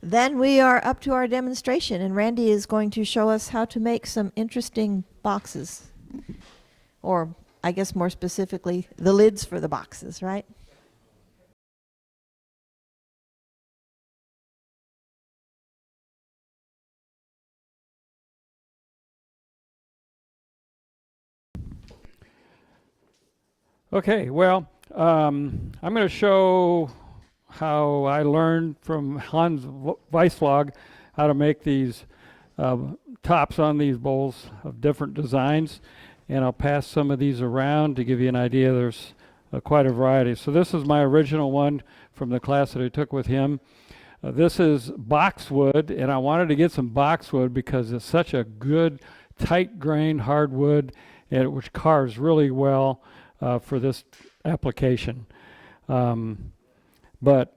Then we are up to our demonstration, and Randy is going to show us how to make some interesting boxes. Or, I guess more specifically, the lids for the boxes, right? Okay, well, I'm going to show how I learned from Hans Weissflog how to make these tops on these bowls of different designs, and I'll pass some of these around to give you an idea. There's quite a variety. So this is my original one from the class that I took with him. This is boxwood, and I wanted to get some boxwood because it's such a good tight grained hardwood, and which carves really well for this application. But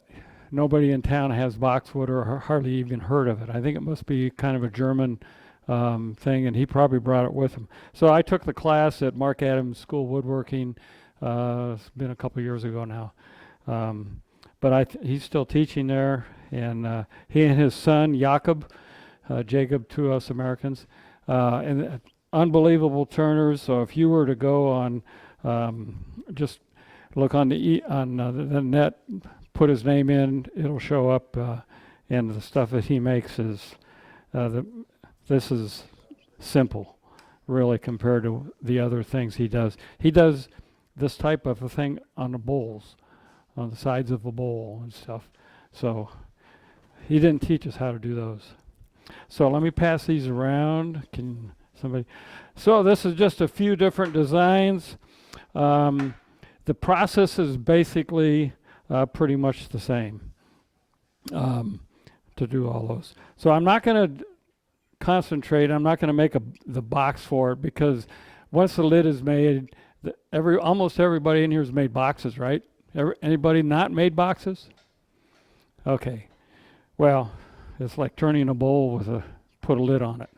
nobody in town has boxwood or hardly even heard of it. I think it must be kind of a German thing, and he probably brought it with him. So I took the class at Mark Adams School of Woodworking. It's been a couple years ago now. But he's still teaching there, and he and his son, Jacob, two us Americans, and unbelievable turners. So if you were to go on, just look on the net, put his name in, it'll show up, and the stuff that he makes is, this is simple, really, compared to the other things he does. He does this type of a thing on the bowls, on the sides of a bowl and stuff. So he didn't teach us how to do those. So let me pass these around. Can somebody? So this is just a few different designs. The process is basically pretty much the same to do all those. So I'm not going to concentrate. I'm not going to make the box for it, because once the lid is made, almost everybody in here has made boxes, right? Anybody not made boxes? Okay. Well, it's like turning a bowl put a lid on it,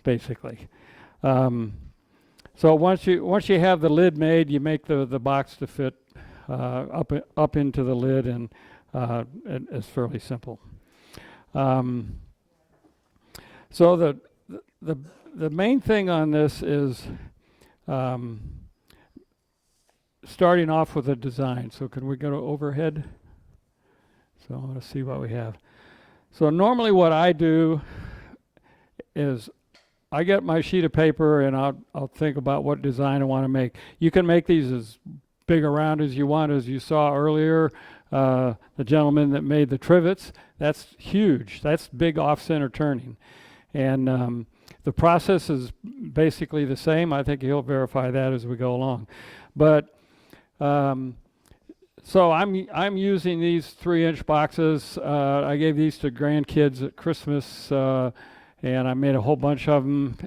basically. So once you have the lid made, you make the box to fit up into the lid, and it's fairly simple. So the main thing on this is starting off with a design. So can we go to overhead? So I want to see what we have. So normally what I do is I get my sheet of paper, and I'll think about what design I want to make. You can make these as big around as you want. As you saw earlier, the gentleman that made the trivets, that's huge. That's big off-center turning. And the process is basically the same. I think he'll verify that as we go along. But so I'm using these 3-inch boxes. I gave these to grandkids at Christmas, and I made a whole bunch of them.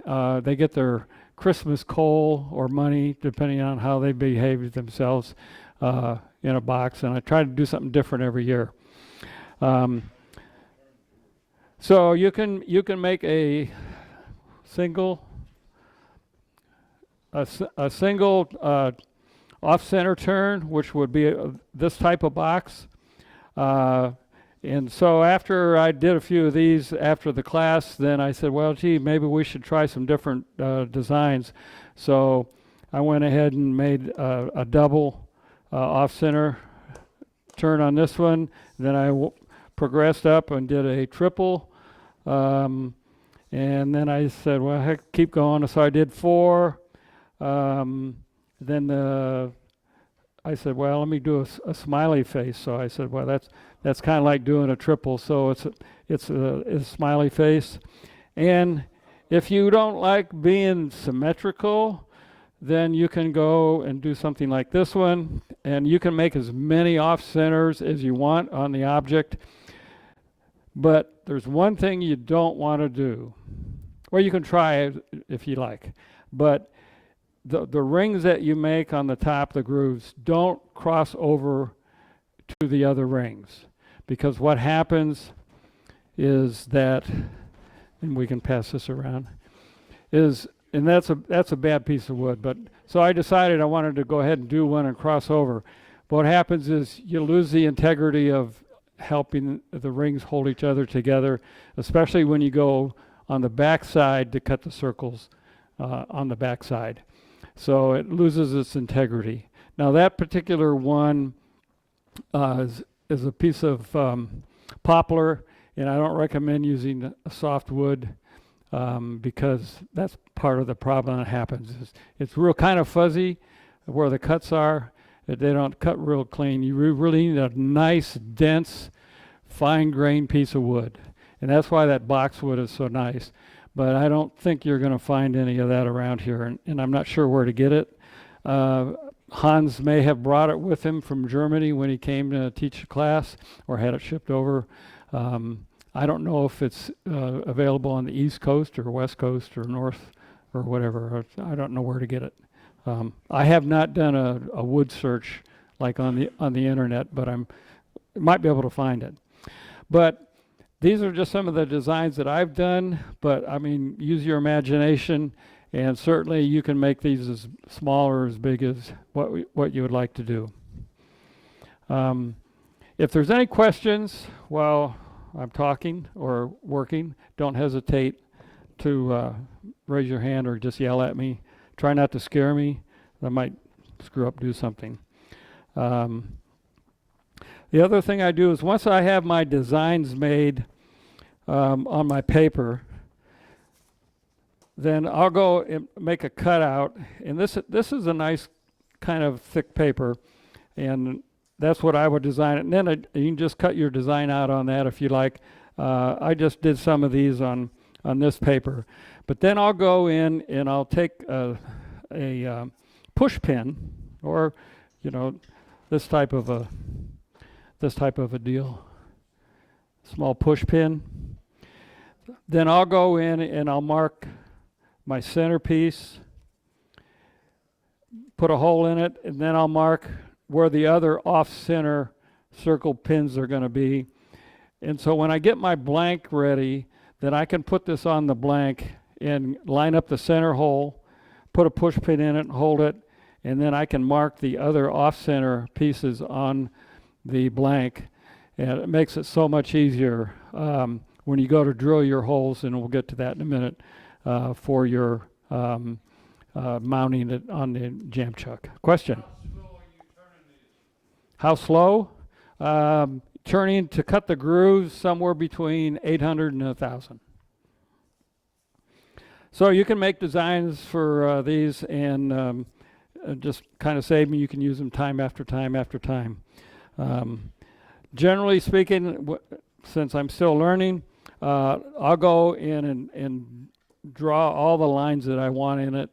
They get their Christmas coal or money, depending on how they behave themselves, in a box. And I try to do something different every year. So you can make a single off-center turn, which would be this type of box. And so after I did a few of these after the class, then I said, well, gee, maybe we should try some different designs. So I went ahead and made a double off-center turn on this one. Then I progressed up and did a triple. And then I said, well, heck, keep going. So I did 4. Then I said, well, let me do a smiley face. So I said, well, that's kind of like doing a triple. So it's a smiley face. And if you don't like being symmetrical, then you can go and do something like this one. And you can make as many off centers as you want on the object. But there's one thing you don't want to do. Well, you can try it if you like. But the rings that you make on the top, the grooves, don't cross over to the other rings. Because what happens is that, and we can pass this around, and that's a bad piece of wood. But so I decided I wanted to go ahead and do one and cross over. But what happens is you lose the integrity of helping the rings hold each other together, especially when you go on the back side to cut the circles on the back side. So it loses its integrity. Now that particular one is a piece of poplar, and I don't recommend using a soft wood because that's part of the problem that happens. It's real kind of fuzzy where the cuts are. They don't cut real clean. You really need a nice, dense, fine-grained piece of wood. And that's why that boxwood is so nice. But I don't think you're going to find any of that around here, and I'm not sure where to get it. Hans may have brought it with him from Germany when he came to teach a class, or had it shipped over. I don't know if it's available on the East Coast or West Coast or North or whatever. I don't know where to get it. I have not done a wood search like on the internet, but might be able to find it. But these are just some of the designs that I've done. But I mean, use your imagination, and certainly you can make these as small or as big as what you would like to do. If there's any questions while I'm talking or working, don't hesitate to raise your hand or just yell at me. Try not to scare me. I might screw up, do something. The other thing I do is once I have my designs made on my paper, then I'll go and make a cutout. And this is a nice kind of thick paper, and that's what I would design it. And then you can just cut your design out on that if you like. I just did some of these on this paper. But then I'll go in and I'll take a push pin, or this type of a deal, small push pin. Then I'll go in and I'll mark my centerpiece, put a hole in it, and then I'll mark where the other off-center circle pins are going to be. And so when I get my blank ready, then I can put this on the blank and line up the center hole, put a push pin in it and hold it, and then I can mark the other off-center pieces on the blank. And it makes it so much easier when you go to drill your holes, and we'll get to that in a minute, for your mounting it on the jam chuck. Question? How slow? Turning to cut the grooves somewhere between 800 and 1,000. So you can make designs for these and just kind of save me. You can use them time after time after time. Generally speaking, since I'm still learning, I'll go in and draw all the lines that I want in it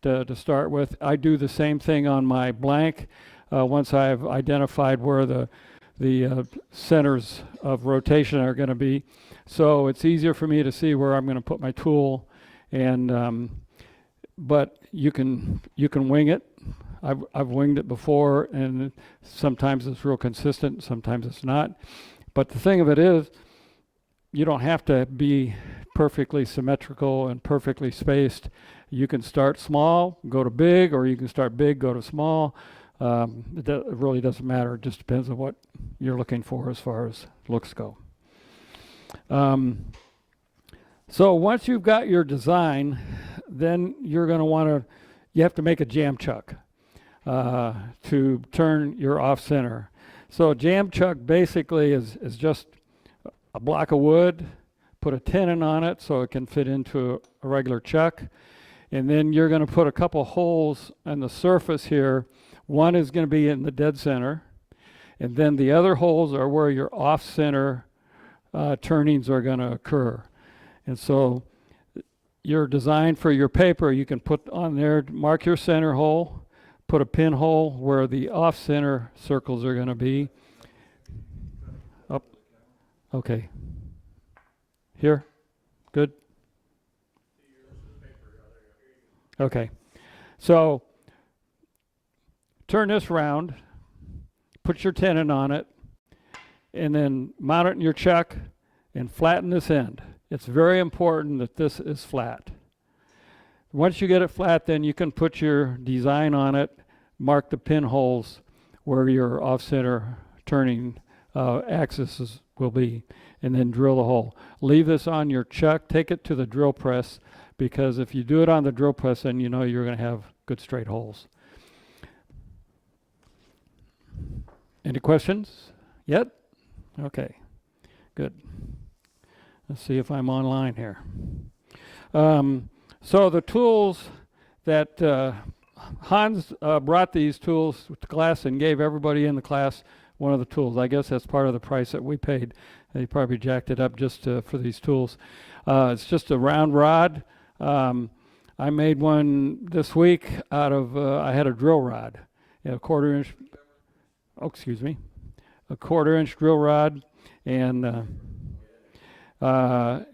to start with. I do the same thing on my blank once I've identified where the centers of rotation are going to be. So it's easier for me to see where I'm going to put my tool. And but you can wing it. I've winged it before, and sometimes it's real consistent, sometimes it's not. But the thing of it is, you don't have to be perfectly symmetrical and perfectly spaced. You can start small, go to big, or you can start big, go to small. It really doesn't matter. It just depends on what you're looking for as far as looks go. So once you've got your design, then you're going to you have to make a jam chuck to turn your off-center. So a jam chuck basically is just a block of wood, put a tenon on it so it can fit into a regular chuck, and then you're going to put a couple holes on the surface here. One is going to be in the dead center, and then the other holes are where your off-center turnings are going to occur. And so your design for your paper, you can put on there, mark your center hole, put a pinhole where the off-center circles are going to be. Up. Okay. Here? Good? Okay. So turn this round, put your tenon on it, and then mount it in your chuck and flatten this end. It's very important that this is flat. Once you get it flat, then you can put your design on it, mark the pinholes where your off-center turning axis will be, and then drill the hole. Leave this on your chuck, take it to the drill press, because if you do it on the drill press, then you know you're going to have good straight holes. Any questions yet? Okay, good. Let's see if I'm online here. So the tools that Hans brought these tools to class and gave everybody in the class one of the tools. I guess that's part of the price that we paid. They probably jacked it up just for these tools. It's just a round rod. I made one this week out of, I had a drill rod, a 1/4 inch, oh, excuse me, a 1/4 inch drill rod, and I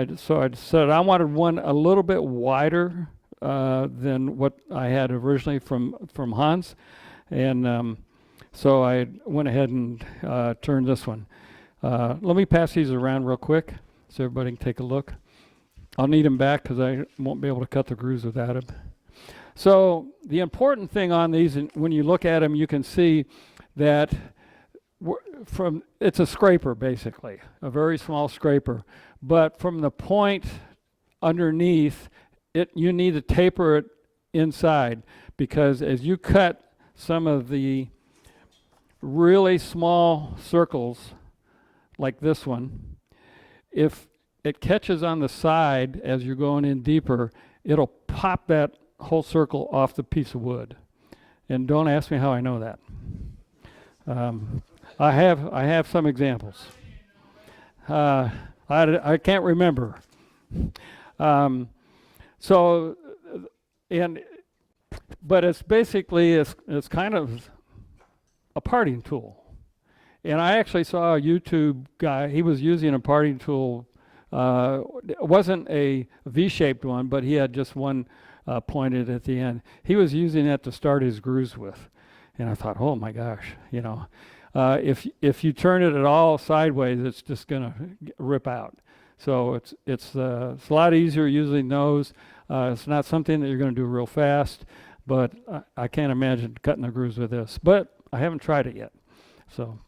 decided I wanted one a little bit wider than what I had originally from Hans, and so I went ahead and turned this one. Let me pass these around real quick so everybody can take a look. I'll need them back because I won't be able to cut the grooves without them. So the important thing on these, and when you look at them, you can see that it's a scraper basically, a very small scraper. But from the point underneath, you need to taper it inside, because as you cut some of the really small circles like this one, if it catches on the side as you're going in deeper, it'll pop that whole circle off the piece of wood. And don't ask me how I know that. I have some examples. I can't remember. But it's basically it's kind of a parting tool. And I actually saw a YouTube guy. He was using a parting tool. It wasn't a V-shaped one, but he had just one pointed at the end. He was using that to start his grooves with, and I thought, oh my gosh, you know, if you turn it at all sideways, it's just gonna rip out. So it's a lot easier using those. It's not something that you're going to do real fast, but I can't imagine cutting the grooves with this. But I haven't tried it yet, so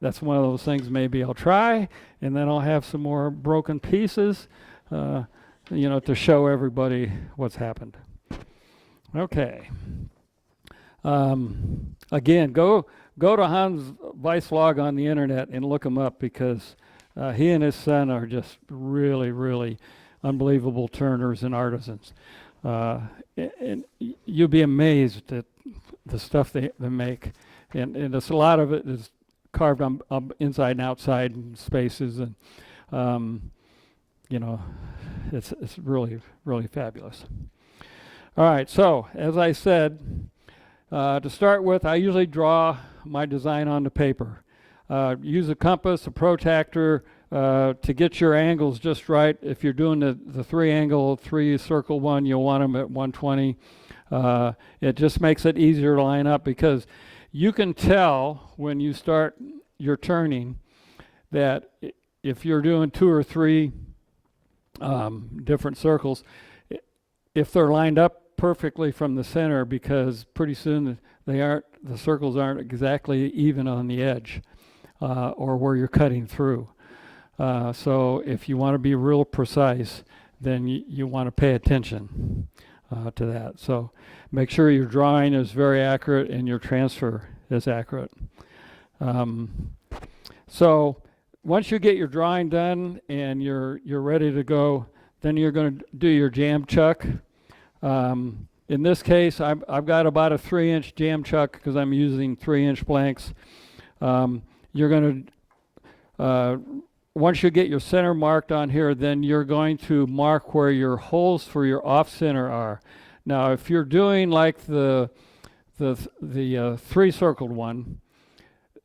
that's one of those things maybe I'll try, and then I'll have some more broken pieces, you know, to show everybody what's happened. Okay. Again, go to Hans Weissflog on the internet and look him up, because he and his son are just really, really unbelievable turners and artisans. And you'll be amazed at the stuff they make. And it's a lot of it is carved on inside and outside spaces, and you know, it's really, really fabulous. All right, so as I said, to start with, I usually draw my design onto paper. Use a compass, a protractor to get your angles just right. If you're doing the 3-angle, 3-circle one, you'll want them at 120. It just makes it easier to line up, because you can tell when you start your turning that if you're doing 2 or 3 different circles, if they're lined up perfectly from the center, because pretty soon the circles aren't exactly even on the edge or where you're cutting through. So if you want to be real precise, then you want to pay attention to that. So make sure your drawing is very accurate and your transfer is accurate. So once you get your drawing done and you're ready to go, then you're going to do your jam chuck. In this case, I've got about a 3-inch jam chuck because I'm using 3-inch blanks. You're going to, once you get your center marked on here, then you're going to mark where your holes for your off-center are. Now, if you're doing like the 3-circled one,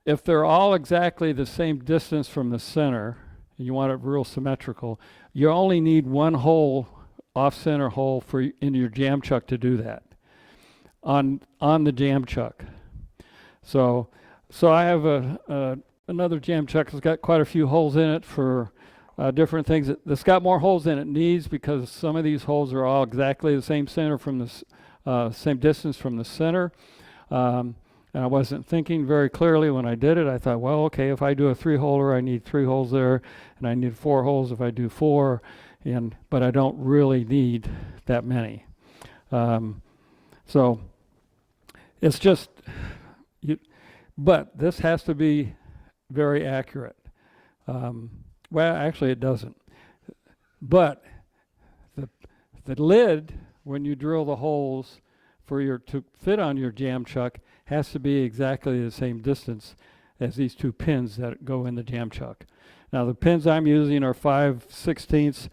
if they're all exactly the same distance from the center, and you want it real symmetrical, you only need one hole, off-center hole in your jam chuck to do that on the jam chuck. So I have another jam chuck that's got quite a few holes in it for different things. That's got more holes than it needs, because some of these holes are all exactly the same center from the same distance from the center. And I wasn't thinking very clearly when I did it. I thought, well, okay, if I do a 3-holer, I need 3 holes there, and I need 4 holes if I do 4, but I don't really need that many. So it's just, but this has to be very accurate. Well, actually, it doesn't. But the lid, when you drill the holes to fit on your jam chuck, has to be exactly the same distance as these 2 pins that go in the jam chuck. Now, the pins I'm using are 5/16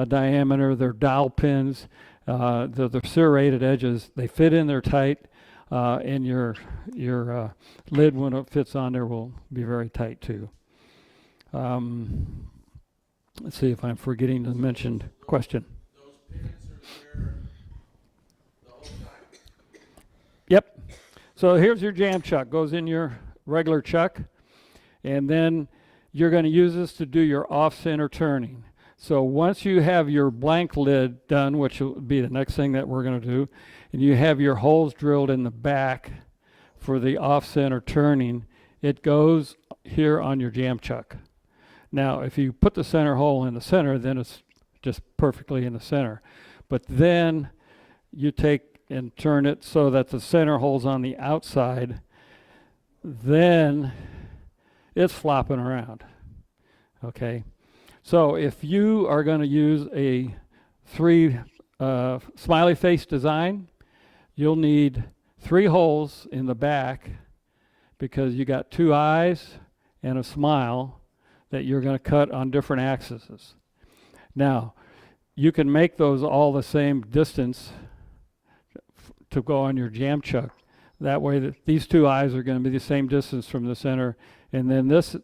diameter. They're dowel pins. They're serrated edges. They fit in there tight, and your lid, when it fits on there, will be very tight too. Let's see if I'm forgetting the mentioned question. Those pins are there the whole time. Yep. So here's your jam chuck. Goes in your regular chuck, and then you're going to use this to do your off-center turning. So once you have your blank lid done, which will be the next thing that we're going to do, and you have your holes drilled in the back for the off-center turning, it goes here on your jam chuck. Now, if you put the center hole in the center, then it's just perfectly in the center. But then you take and turn it so that the center hole's on the outside, then it's flopping around. Okay? So if you are going to use a 3 smiley face design, you'll need 3 holes in the back because you got 2 eyes and a smile that you're going to cut on different axes. Now, you can make those all the same distance to go on your jam chuck. That way that these 2 eyes are going to be the same distance from the center. And then this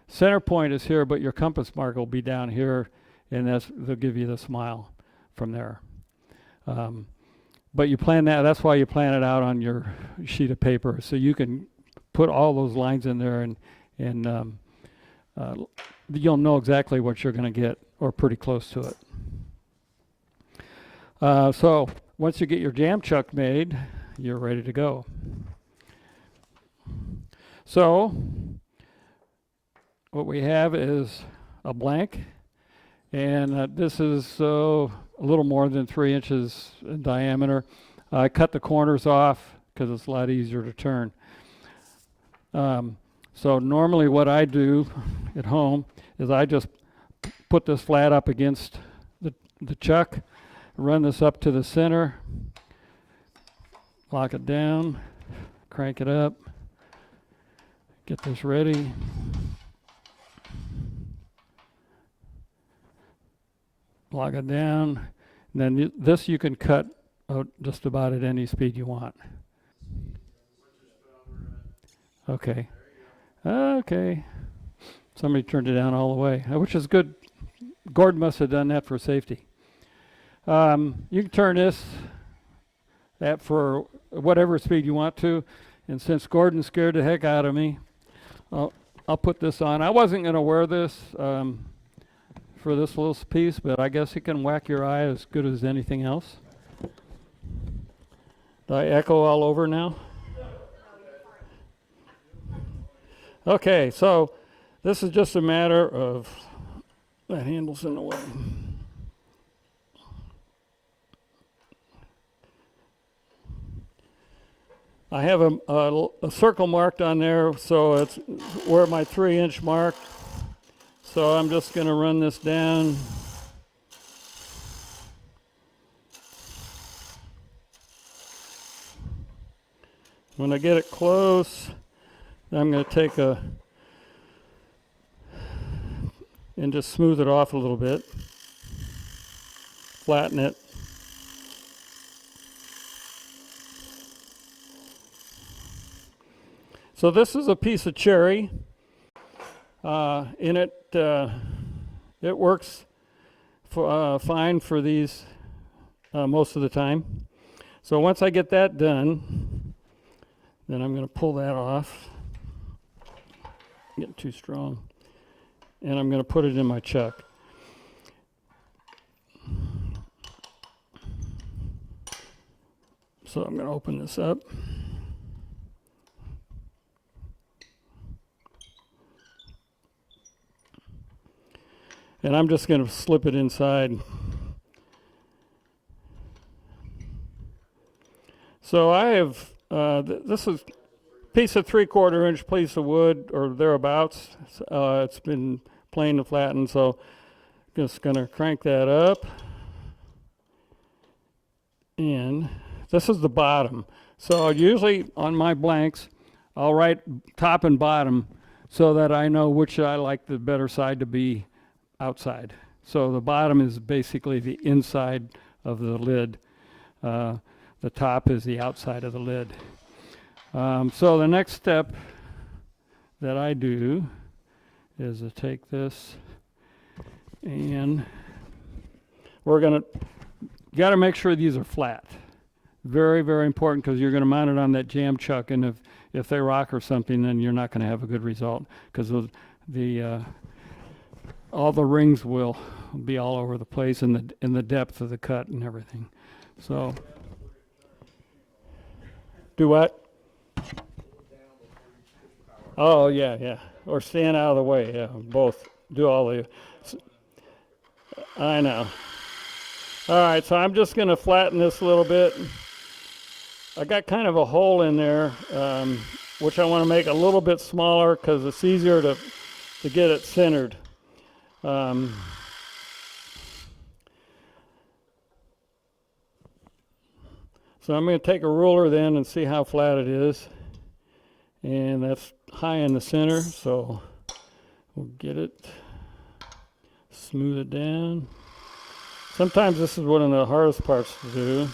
center point is here, but your compass mark will be down here, and they'll give you the smile from there. But you plan that's why you plan it out on your sheet of paper, so you can put all those lines in there, and you'll know exactly what you're going to get, or pretty close to it. So once you get your jam chuck made, you're ready to go. So what we have is a blank, and this is a little more than 3 inches in diameter. I cut the corners off because it's a lot easier to turn. So normally what I do at home is I just put this flat up against the chuck, run this up to the center, lock it down, crank it up, get this ready. Lock it down, and then this you can cut just about at any speed you want. Okay. Okay. Somebody turned it down all the way, which is good. Gordon must have done that for safety. You can turn that for whatever speed you want to, and since Gordon scared the heck out of me, I'll put this on. I wasn't going to wear this for this little piece, but I guess it can whack your eye as good as anything else. Do I echo all over now? Okay, so this is just a matter of, that handle's in the way. I have a circle marked on there, so it's where my 3-inch mark. So I'm just going to run this down. When I get it close, I'm going to take and just smooth it off a little bit. Flatten it. So this is a piece of cherry. In it, it works fine for these most of the time. So once I get that done, then I'm going to pull that off. Getting too strong. And I'm going to put it in my chuck. So I'm going to open this up. And I'm just going to slip it inside. So I have, this is a piece of 3/4 inch piece of wood or thereabouts. It's been planed and flattened, so just going to crank that up. And this is the bottom. So usually on my blanks, I'll write top and bottom so that I know which I like the better side to be outside. So the bottom is basically the inside of the lid. The top is the outside of the lid. So the next step that I do is to take this and you got to make sure these are flat. Very, very important, because you're going to mount it on that jam chuck, and if they rock or something, then you're not going to have a good result, because all the rings will be all over the place in the depth of the cut and everything. So, do what? Oh yeah, or stand out of the way. Yeah, both. Do all the. I know. All right, so I'm just going to flatten this a little bit. I got kind of a hole in there, which I want to make a little bit smaller because it's easier to get it centered. So I'm going to take a ruler then and see how flat it is. And that's high in the center, so we'll get it, smooth it down. Sometimes this is one of the hardest parts to do.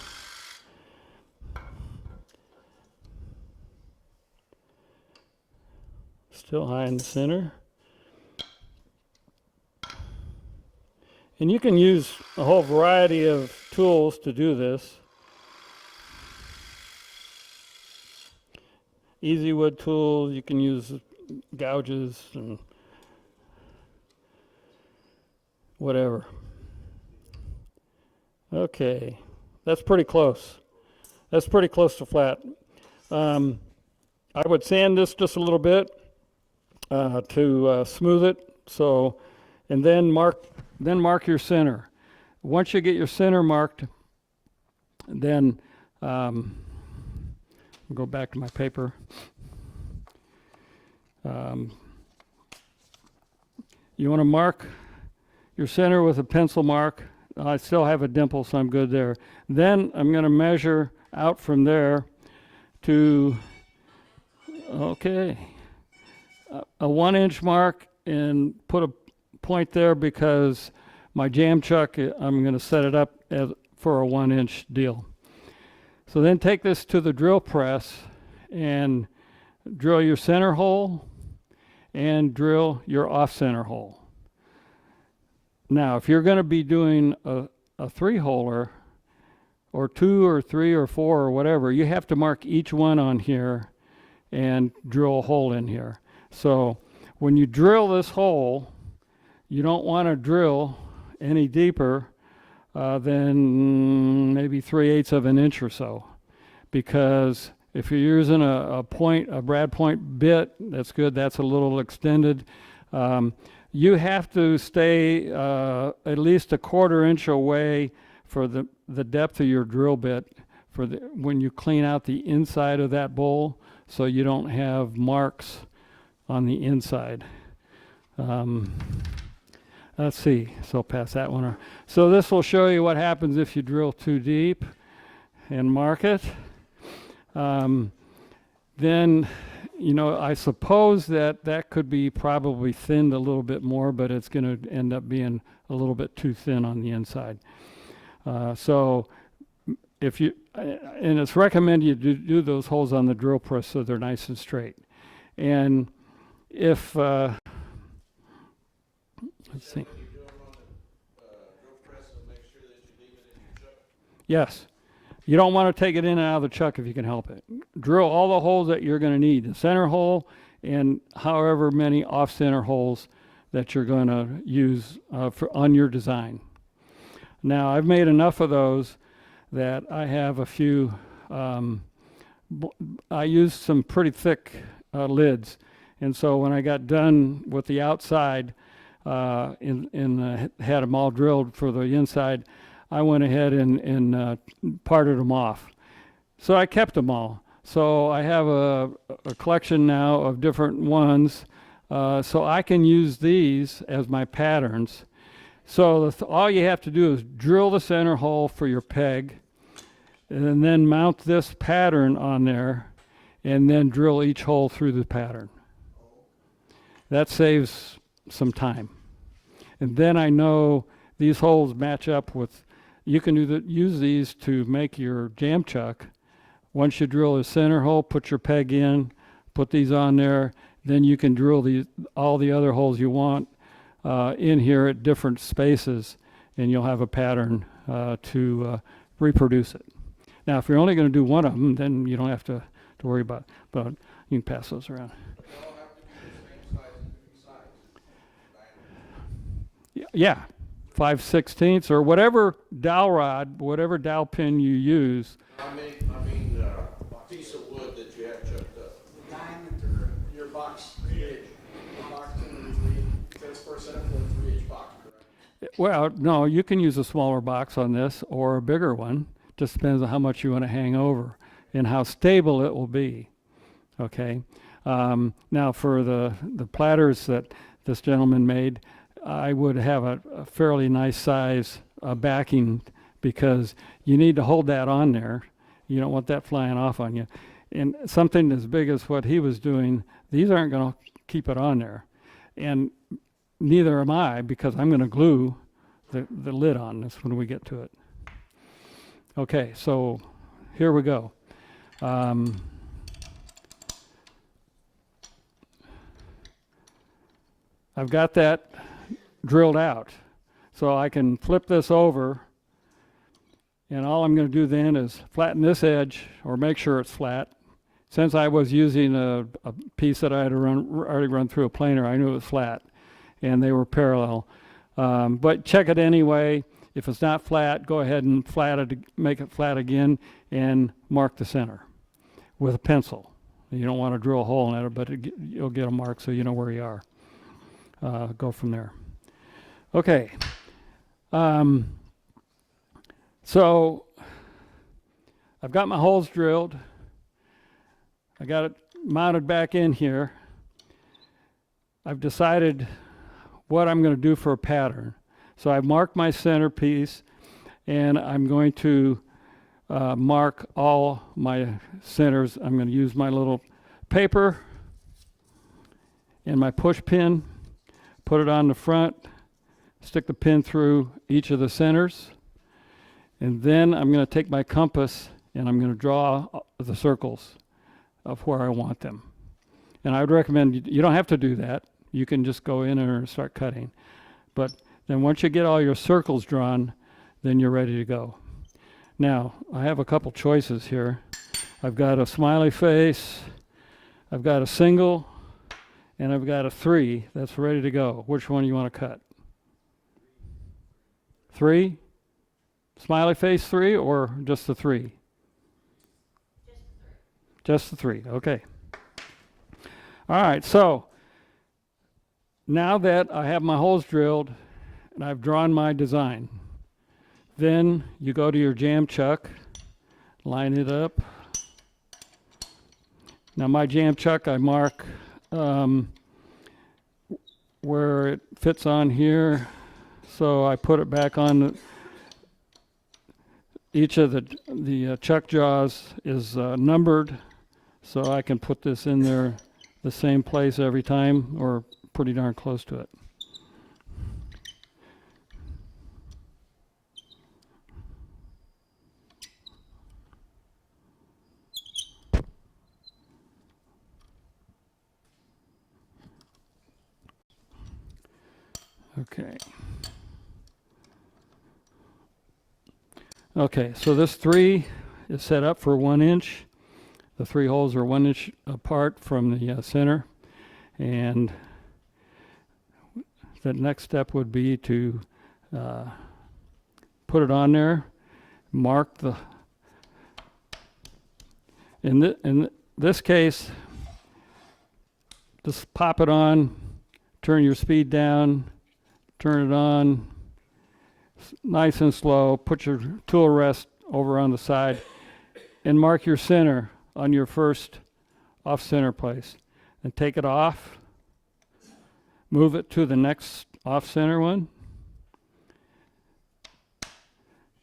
Still high in the center. And you can use a whole variety of tools to do this. Easy wood tools, you can use gouges and whatever. Okay, that's pretty close. That's pretty close to flat. I would sand this just a little bit to smooth it. So, and then mark your center. Once you get your center marked, then go back to my paper. You want to mark your center with a pencil mark. I still have a dimple, so I'm good there. Then I'm going to measure out from there to, okay, a 1-inch mark, and put a point there because my jam chuck, I'm going to set it up for a 1-inch deal. So then take this to the drill press and drill your center hole and drill your off-center hole. Now, if you're going to be doing a 3-holer or 2 or 3 or 4 or whatever, you have to mark each one on here and drill a hole in here. So when you drill this hole, you don't want to drill any deeper than maybe 3/8 of an inch or so, because if you're using a brad point bit, that's good. That's a little extended. You have to stay at least a 1/4 inch away for the depth of your drill bit when you clean out the inside of that bowl, so you don't have marks on the inside. Let's see, so pass that one. So this will show you what happens if you drill too deep and mark it. Then, I suppose that could be probably thinned a little bit more, but it's going to end up being a little bit too thin on the inside. So if you, and it's recommended you do those holes on the drill press so they're nice and straight. And if, let's see. Yes. You don't want to take it in and out of the chuck if you can help it. Drill all the holes that you're going to need, the center hole and however many off-center holes that you're going to use on your design. Now, I've made enough of those that I have a few, I used some pretty thick lids. And so when I got done with the outside, had them all drilled for the inside, I went ahead and parted them off. So I kept them all. So I have a collection now of different ones. So I can use these as my patterns. So all you have to do is drill the center hole for your peg, and then mount this pattern on there, and then drill each hole through the pattern. That saves some time. And then I know these holes match up with, you can use these to make your jam chuck. Once you drill the center hole, put your peg in, put these on there, then you can drill all the other holes you want in here at different spaces, and you'll have a pattern to reproduce it. Now, if you're only going to do one of them, then you don't have to worry about it. But you can pass those around. They all have to be the same size and different size. Yeah, 5/16 or whatever dowel rod, whatever dowel pin you use. I mean, a piece of wood that you have chucked up. The diameter, Your box, 3H. The box usually fits for a 3H box, correct? Well, no, you can use a smaller box on this or a bigger one. Just depends on how much you want to hang over and how stable it will be. Okay. Now for the platters that this gentleman made, I would have a fairly nice size backing, because you need to hold that on there. You don't want that flying off on you. And something as big as what he was doing, these aren't going to keep it on there. And neither am I, because I'm going to glue the lid on this when we get to it. Okay, so here we go. I've got that drilled out. So I can flip this over, and all I'm going to do then is flatten this edge, or make sure it's flat. Since I was using a piece that I had already run through a planer, I knew it was flat, and they were parallel. But check it anyway. If it's not flat, go ahead and make it flat again, and mark the center with a pencil. You don't want to drill a hole in it, but you'll get a mark so you know where you are. Go from there. Okay. So I've got my holes drilled. I got it mounted back in here. I've decided what I'm going to do for a pattern. So I've marked my centerpiece, and I'm going to mark all my centers. I'm going to use my little paper and my push pin, put it on the front, stick the pin through each of the centers, and then I'm going to take my compass and I'm going to draw the circles of where I want them. And I would recommend you don't have to do that. You can just go in and start cutting. But then once you get all your circles drawn, then you're ready to go. Now, I have a couple choices here. I've got a smiley face, I've got a single, and I've got a 3 that's ready to go. Which one do you want to cut? 3? Smiley face 3 or just the 3? Just the 3, okay. All right, so now that I have my holes drilled and I've drawn my design, then you go to your jam chuck, line it up. Now my jam chuck, I mark where it fits on here. So I put it back on. Each of the chuck jaws is numbered, so I can put this in there the same place every time, or pretty darn close to it. Okay. Okay, so this 3 is set up for 1 inch. The 3 holes are 1 inch apart from the center. And the next step would be to put it on there, mark the, in this case, just pop it on, turn your speed down, turn it on, nice and slow. Put your tool rest over on the side and mark your center on your first off-center place. And take it off, move it to the next off-center one,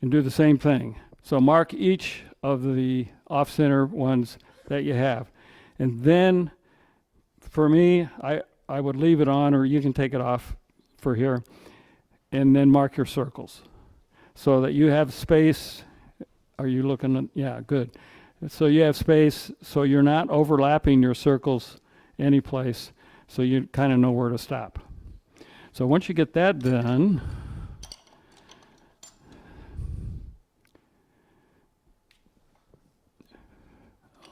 and do the same thing. So mark each of the off-center ones that you have. And then, for me, I would leave it on, or you can take it off for here, and then mark your circles so that you have space. Are you looking at, yeah, good. So you have space, so you're not overlapping your circles any place, so you kind of know where to stop. So once you get that done,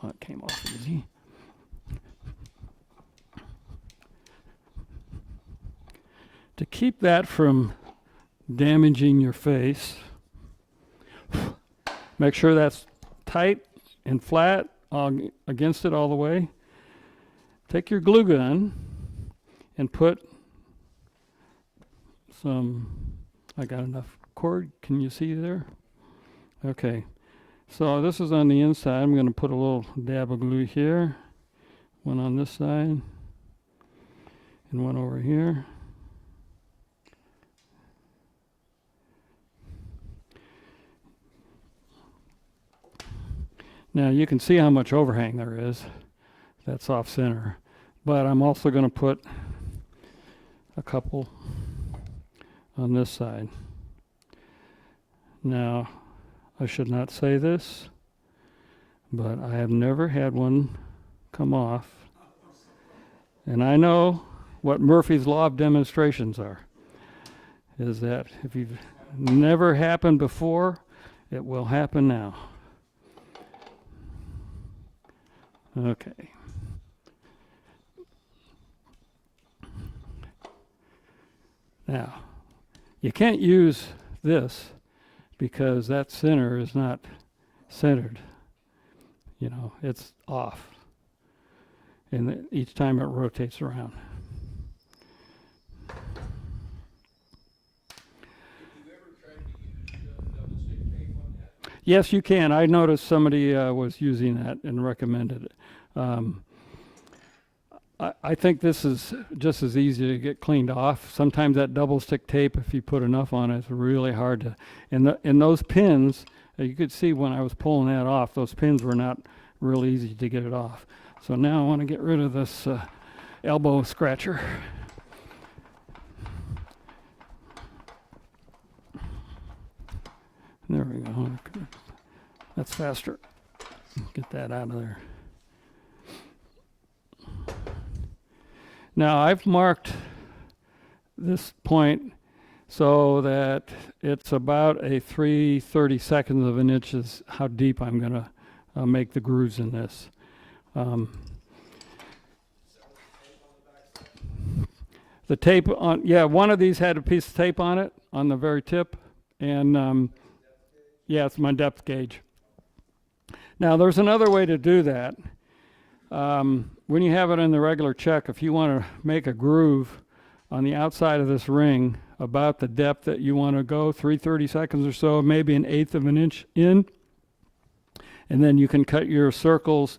oh, it came off easy. To keep that from damaging your face, make sure that's tight and flat against it all the way. Take your glue gun and put some, I got enough cord, can you see there? Okay, so this is on the inside. I'm going to put a little dab of glue here, one on this side, and one over here. Now you can see how much overhang there is. That's off center. But I'm also going to put a couple on this side. Now, I should not say this, but I have never had one come off. And I know what Murphy's Law of demonstrations are. Is that if you've never happened before, it will happen now. Okay. Now, you can't use this because that center is not centered. You know, it's off. And each time it rotates around. Yes, you can. I noticed somebody was using that and recommended it. I think this is just as easy to get cleaned off. Sometimes that double stick tape, if you put enough on it, it's really hard to. And those pins, you could see when I was pulling that off, those pins were not real easy to get it off. So now I want to get rid of this elbow scratcher. There we go. That's faster. Get that out of there. Now I've marked this point so that it's about a 3/32 of an inch is how deep I'm going to make the grooves in this. The tape on, yeah, one of these had a piece of tape on it on the very tip, and yeah, it's my depth gauge. Now there's another way to do that. When you have it in the regular check, if you want to make a groove on the outside of this ring about the depth that you want to go, 3/32 or so, maybe an 1/8 of an inch in, and then you can cut your circles.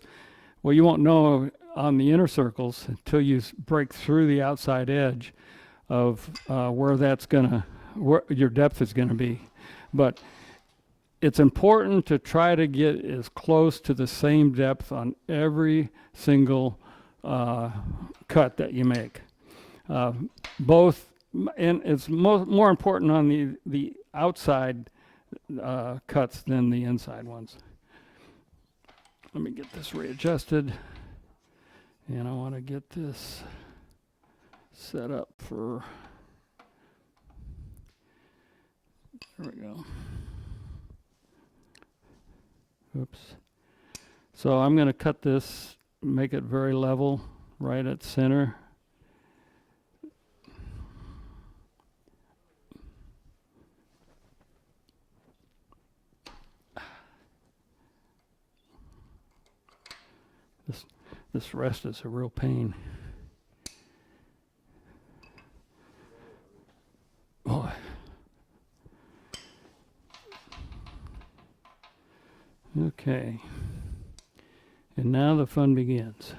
Well, you won't know on the inner circles until you break through the outside edge of where that's gonna, where your depth is gonna be. But it's important to try to get as close to the same depth on every single cut that you make. Both, and it's more important on the outside cuts than the inside ones. Let me get this readjusted, and I want to get this set up for, there we go. Oops. So I'm going to cut this, make it very level, right at center. This rest is a real pain. Okay. And now the fun begins.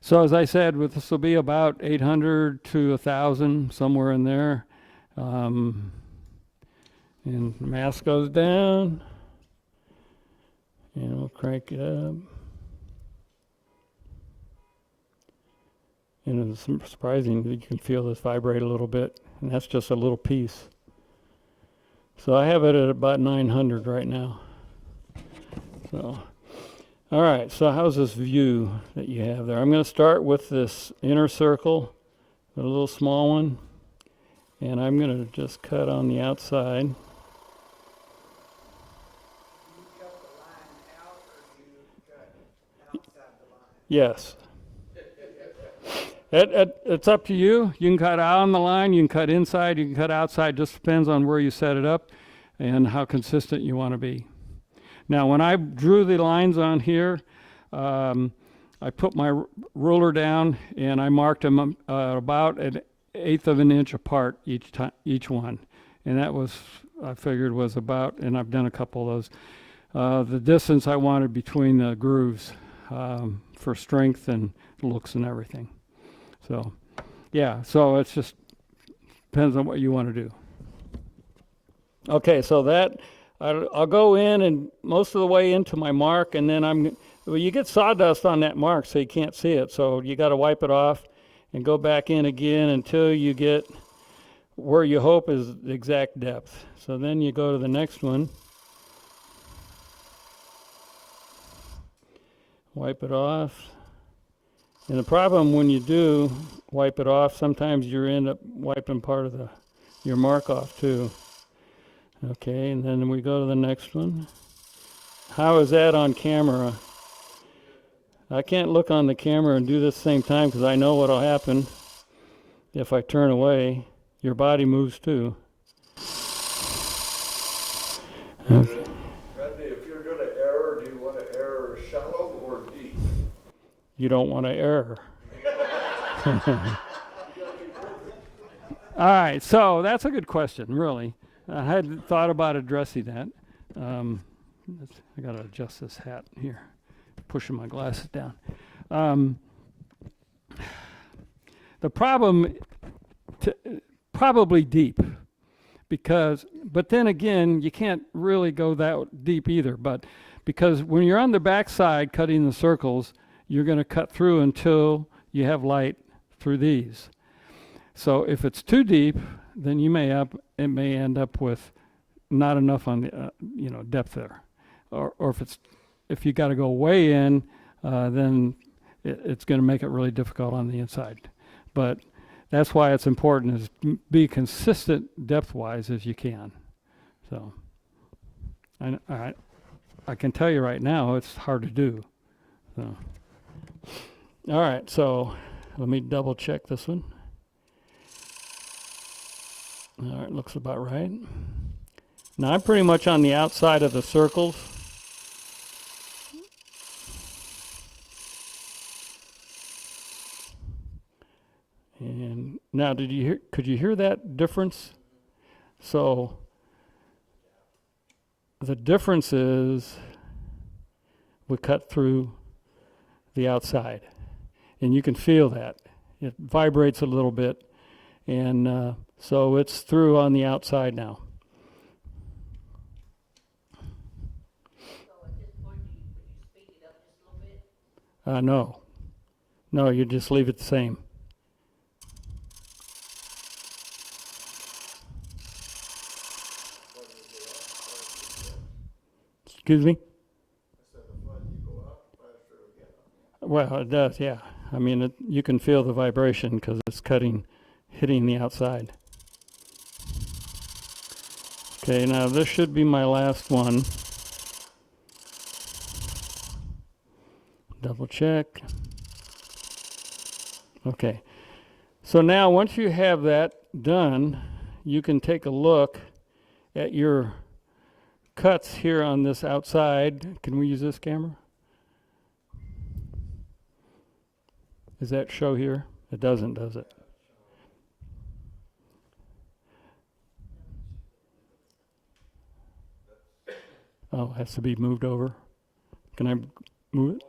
So as I said, this will be about 800 to 1,000, somewhere in there. And the mask goes down. And we'll crank it up. And it's surprising that you can feel this vibrate a little bit. And that's just a little piece. So I have it at about 900 right now. So, all right, so how's this view that you have there? I'm going to start with this inner circle, a little small one, and I'm going to just cut on the outside. You cut the line out or do you cut outside the line? Yes. It's up to you. You can cut out on the line, you can cut inside, you can cut outside. Just depends on where you set it up and how consistent you want to be. Now, when I drew the lines on here, I put my ruler down and I marked them about 1/8 of an inch apart each one, and that was, I figured, was about, and I've done a couple of those, the distance I wanted between the grooves for strength and looks and everything. So, yeah, so it's just depends on what you want to do. Okay, so that I'll go in and most of the way into my mark, and then you get sawdust on that mark so you can't see it, so you got to wipe it off and go back in again until you get where you hope is the exact depth. So then you go to the next one, wipe it off. And the problem when you do wipe it off, sometimes you end up wiping part of your mark off too. Okay, and then we go to the next one. How is that on camera? I can't look on the camera and do this at the same time because I know what will happen if I turn away. Your body moves too. Okay. Randy, if you're going to err, do you want to err shallow or deep? You don't want to err. All right, so that's a good question, really. I hadn't thought about addressing that. I got to adjust this hat here, pushing my glasses down. The problem, probably deep, but then again, you can't really go that deep either. But because when you're on the backside cutting the circles, you're going to cut through until you have light through these. So if it's too deep, then it may end up with not enough on the depth there, or if you got to go way in, then it's going to make it really difficult on the inside. But that's why it's important is be consistent depth-wise as you can. So I can tell you right now it's hard to do. So all right, so let me double check this one. All right, looks about right. Now I'm pretty much on the outside of the circles. And now could you hear that difference? So the difference is we cut through the outside, and you can feel that. It vibrates a little bit, and so it's through on the outside now. So at this point, would you speed it up just a little bit? No, you just leave it the same. Excuse me? Well, it does, yeah. I mean, you can feel the vibration because it's hitting the outside. Okay, now this should be my last one. Double check. Okay. So now once you have that done, you can take a look at your cuts here on this outside. Can we use this camera? Does that show here? It doesn't, does it? Oh, it has to be moved over. Can I move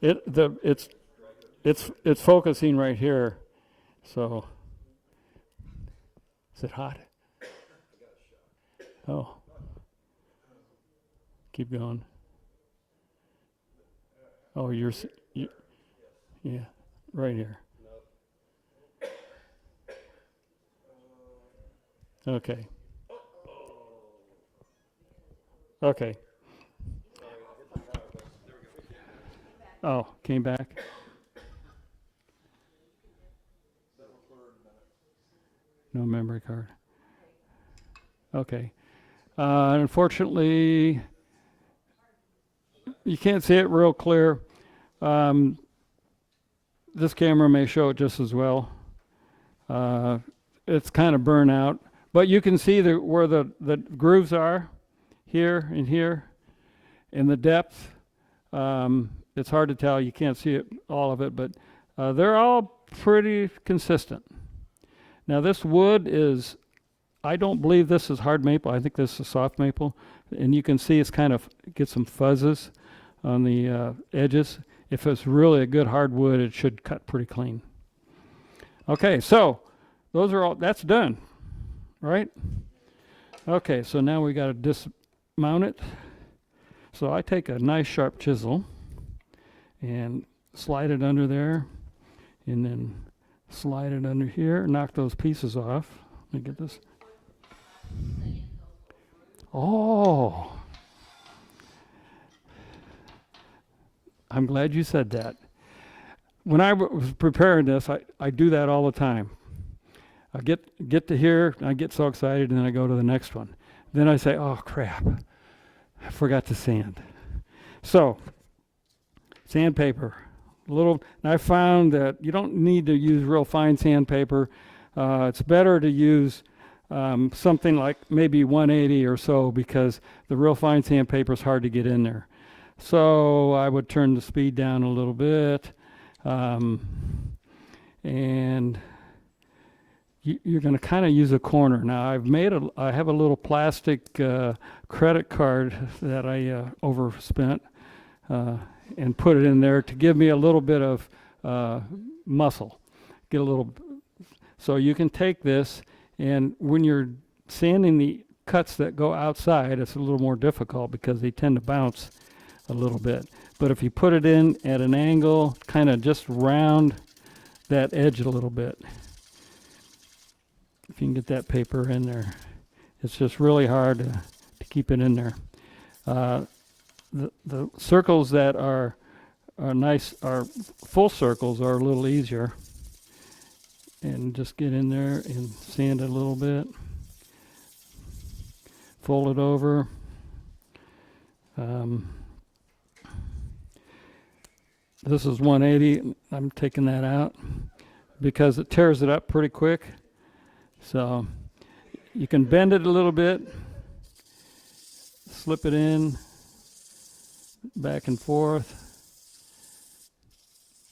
it? It's focusing right here. So is it hot? Oh. Keep going. Oh, yeah, right here. Okay. Okay. Oh, came back. No memory card. Okay. Unfortunately, you can't see it real clear. This camera may show it just as well. It's kind of burnt out, but you can see where the grooves are, here and here, in the depth. It's hard to tell. You can't see all of it, but they're all pretty consistent. Now this wood is, I don't believe this is hard maple. I think this is soft maple, and you can see it's kind of get some fuzzes on the edges. If it's really a good hardwood, it should cut pretty clean. Okay, so those are all. That's done, right? Okay, so now we got to dismount it. So I take a nice sharp chisel and slide it under there, and then slide it under here, knock those pieces off. Let me get this. Oh, I'm glad you said that. When I was preparing this, I do that all the time. I get to here, I get so excited, and then I go to the next one. Then I say, oh crap, I forgot to sand. So, sandpaper. And I found that you don't need to use real fine sandpaper. It's better to use something like maybe 180 or so, because the real fine sandpaper is hard to get in there. So I would turn the speed down a little bit, and you're going to kind of use a corner. Now I have a little plastic credit card that I overspent and put it in there to give me a little bit of muscle. Get a little. So you can take this, and when you're sanding the cuts that go outside, it's a little more difficult because they tend to bounce a little bit. But if you put it in at an angle, kind of just round that edge a little bit. If you can get that paper in there. It's just really hard to keep it in there. The circles that are nice, are full circles, are a little easier. And just get in there and sand it a little bit. Fold it over. This is 180. I'm taking that out because it tears it up pretty quick. So you can bend it a little bit, slip it in, back and forth.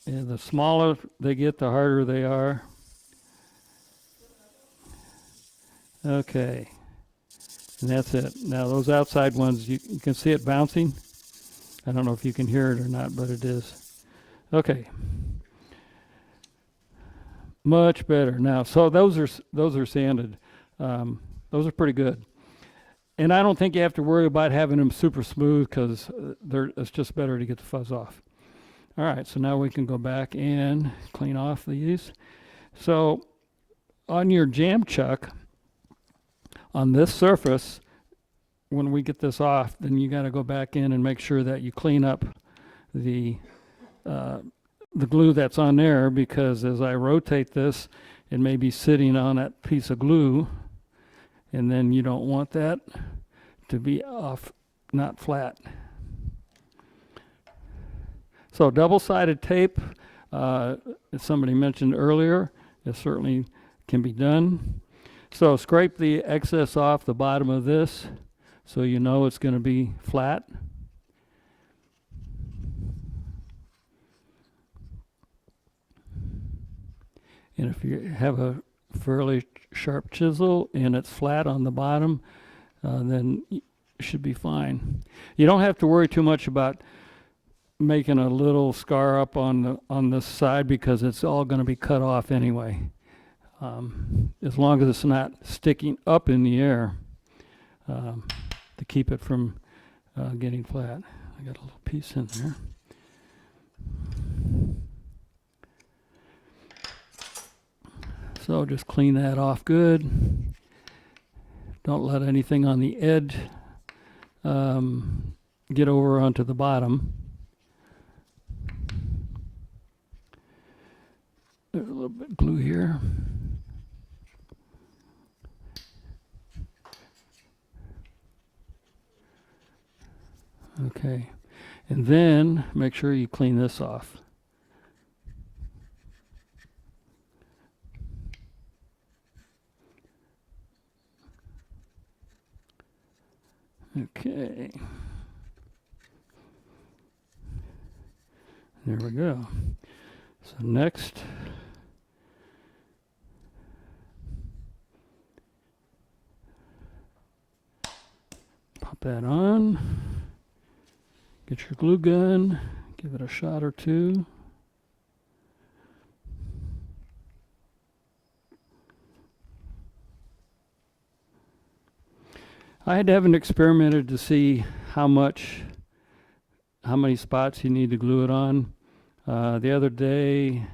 And the smaller they get, the harder they are. Okay, and that's it. Now those outside ones, you can see it bouncing. I don't know if you can hear it or not, but it is. Okay, much better now. So those are sanded. Those are pretty good. And I don't think you have to worry about having them super smooth, because it's just better to get the fuzz off. All right, so now we can go back and clean off these. So on your jam chuck, on this surface, when we get this off, then you got to go back in and make sure that you clean up the glue that's on there, because as I rotate this, it may be sitting on that piece of glue, and then you don't want that to be off, not flat. So double-sided tape, as somebody mentioned earlier, it certainly can be done. So scrape the excess off the bottom of this so you know it's going to be flat. And if you have a fairly sharp chisel and it's flat on the bottom, then it should be fine. You don't have to worry too much about making a little scar up on the side because it's all going to be cut off anyway. As long as it's not sticking up in the air, to keep it from getting flat. I got a little piece in there. So just clean that off good. Don't let anything on the edge get over onto the bottom. There's a little bit of glue here. Okay, and then make sure you clean this off. Okay. There we go. So next, pop that on. Get your glue gun, give it a shot or two. I haven't experimented to see how many spots you need to glue it on. The other day,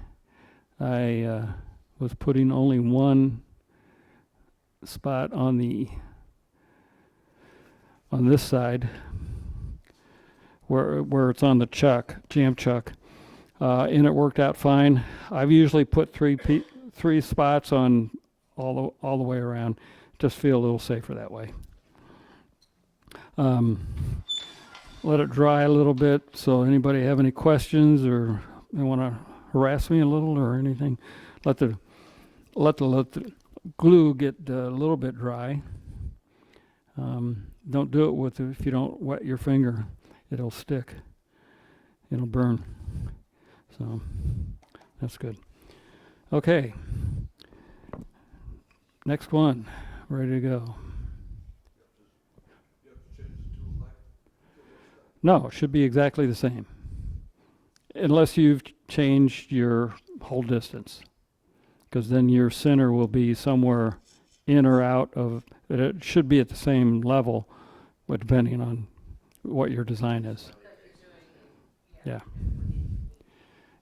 I was putting only one spot on this side, where it's on the jam chuck, and it worked out fine. I've usually put three spots on all the way around. Just feel a little safer that way. Let it dry a little bit. So anybody have any questions or they want to harass me a little or anything, let the glue get a little bit dry. Don't do it if you don't wet your finger. It'll stick. It'll burn. So that's good. Okay. Next one. Ready to go. No, it should be exactly the same. Unless you've changed your whole distance. Because then your center will be somewhere in or out of, it should be at the same level, but depending on what your design is. Yeah.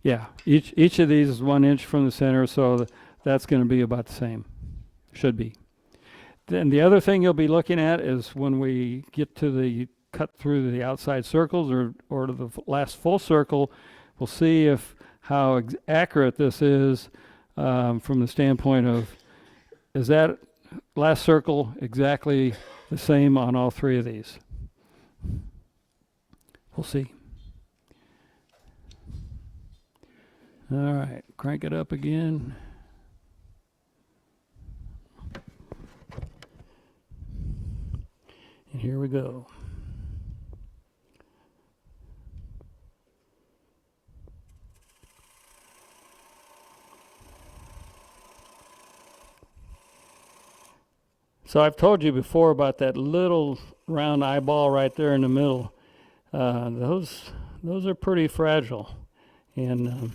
Yeah, each of these is 1 inch from the center, so that's going to be about the same. Should be. Then the other thing you'll be looking at is when we get to the cut through the outside circles or to the last full circle, we'll see how accurate this is from the standpoint of, is that last circle exactly the same on all three of these? We'll see. All right, crank it up again. And here we go. So I've told you before about that little round eyeball right there in the middle. Those are pretty fragile, and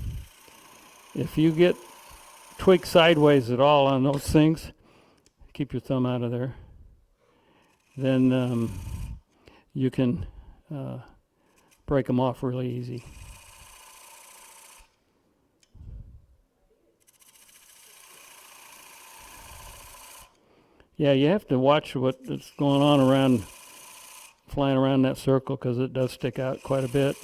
if you get tweaked sideways at all on those things, keep your thumb out of there. Then you can break them off really easy. Yeah, you have to watch what's going on flying around that circle, because it does stick out quite a bit.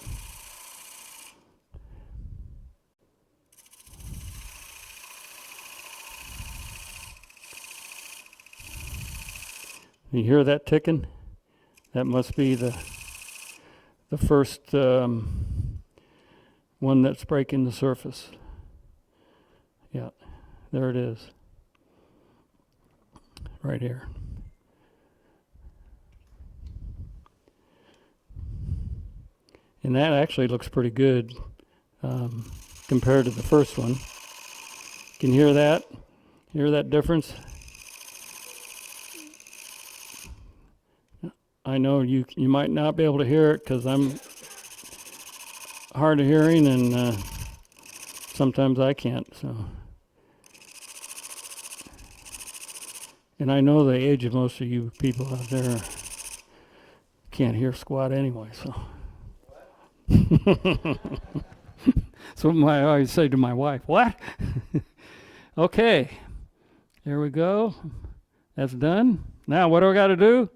You hear that ticking? That must be the first one that's breaking the surface. Yeah, there it is. Right here. And that actually looks pretty good compared to the first one. You can hear that? Hear that difference? I know you might not be able to hear it because I'm hard of hearing, and sometimes I can't. So, and I know the age of most of you people out there can't hear squat anyway. So, so I always say to my wife, "What?" Okay, here we go. That's done. Now, what do I got to do?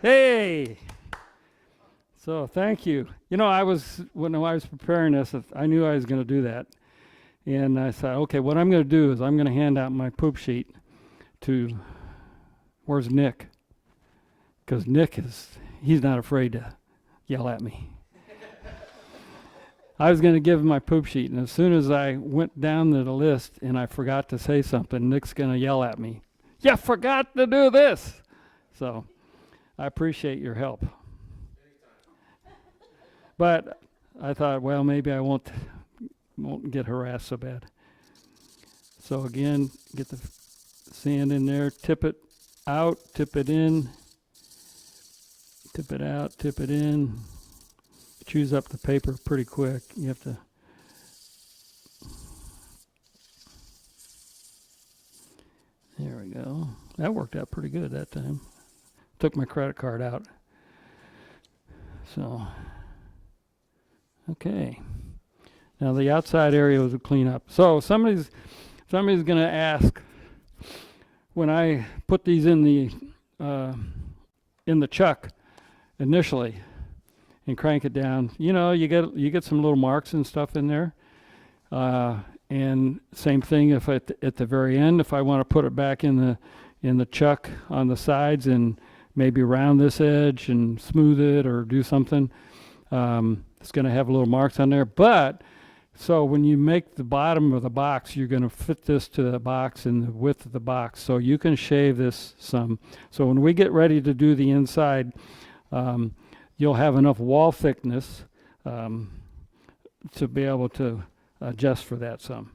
Hey! So, thank you. You know, when I was preparing this, I knew I was going to do that. And I said, okay, what I'm going to do is I'm going to hand out my poop sheet to, where's Nick? Because he's not afraid to yell at me. I was going to give him my poop sheet, and as soon as I went down to the list and I forgot to say something, Nick's going to yell at me. You forgot to do this! So, I appreciate your help. But I thought, well, maybe I won't get harassed so bad. So again, get the sand in there, tip it out, tip it in, tip it out, tip it in. Chews up the paper pretty quick. You have to. There we go. That worked out pretty good that time. Took my credit card out. So, okay. Now the outside area was a clean up. So somebody's going to ask, when I put these in the chuck initially and crank it down, you know, you get some little marks and stuff in there. And same thing if at the very end, if I want to put it back in the chuck on the sides and maybe round this edge and smooth it or do something, it's going to have little marks on there. But so when you make the bottom of the box, you're going to fit this to the box and the width of the box. So you can shave this some. So when we get ready to do the inside, you'll have enough wall thickness to be able to adjust for that some.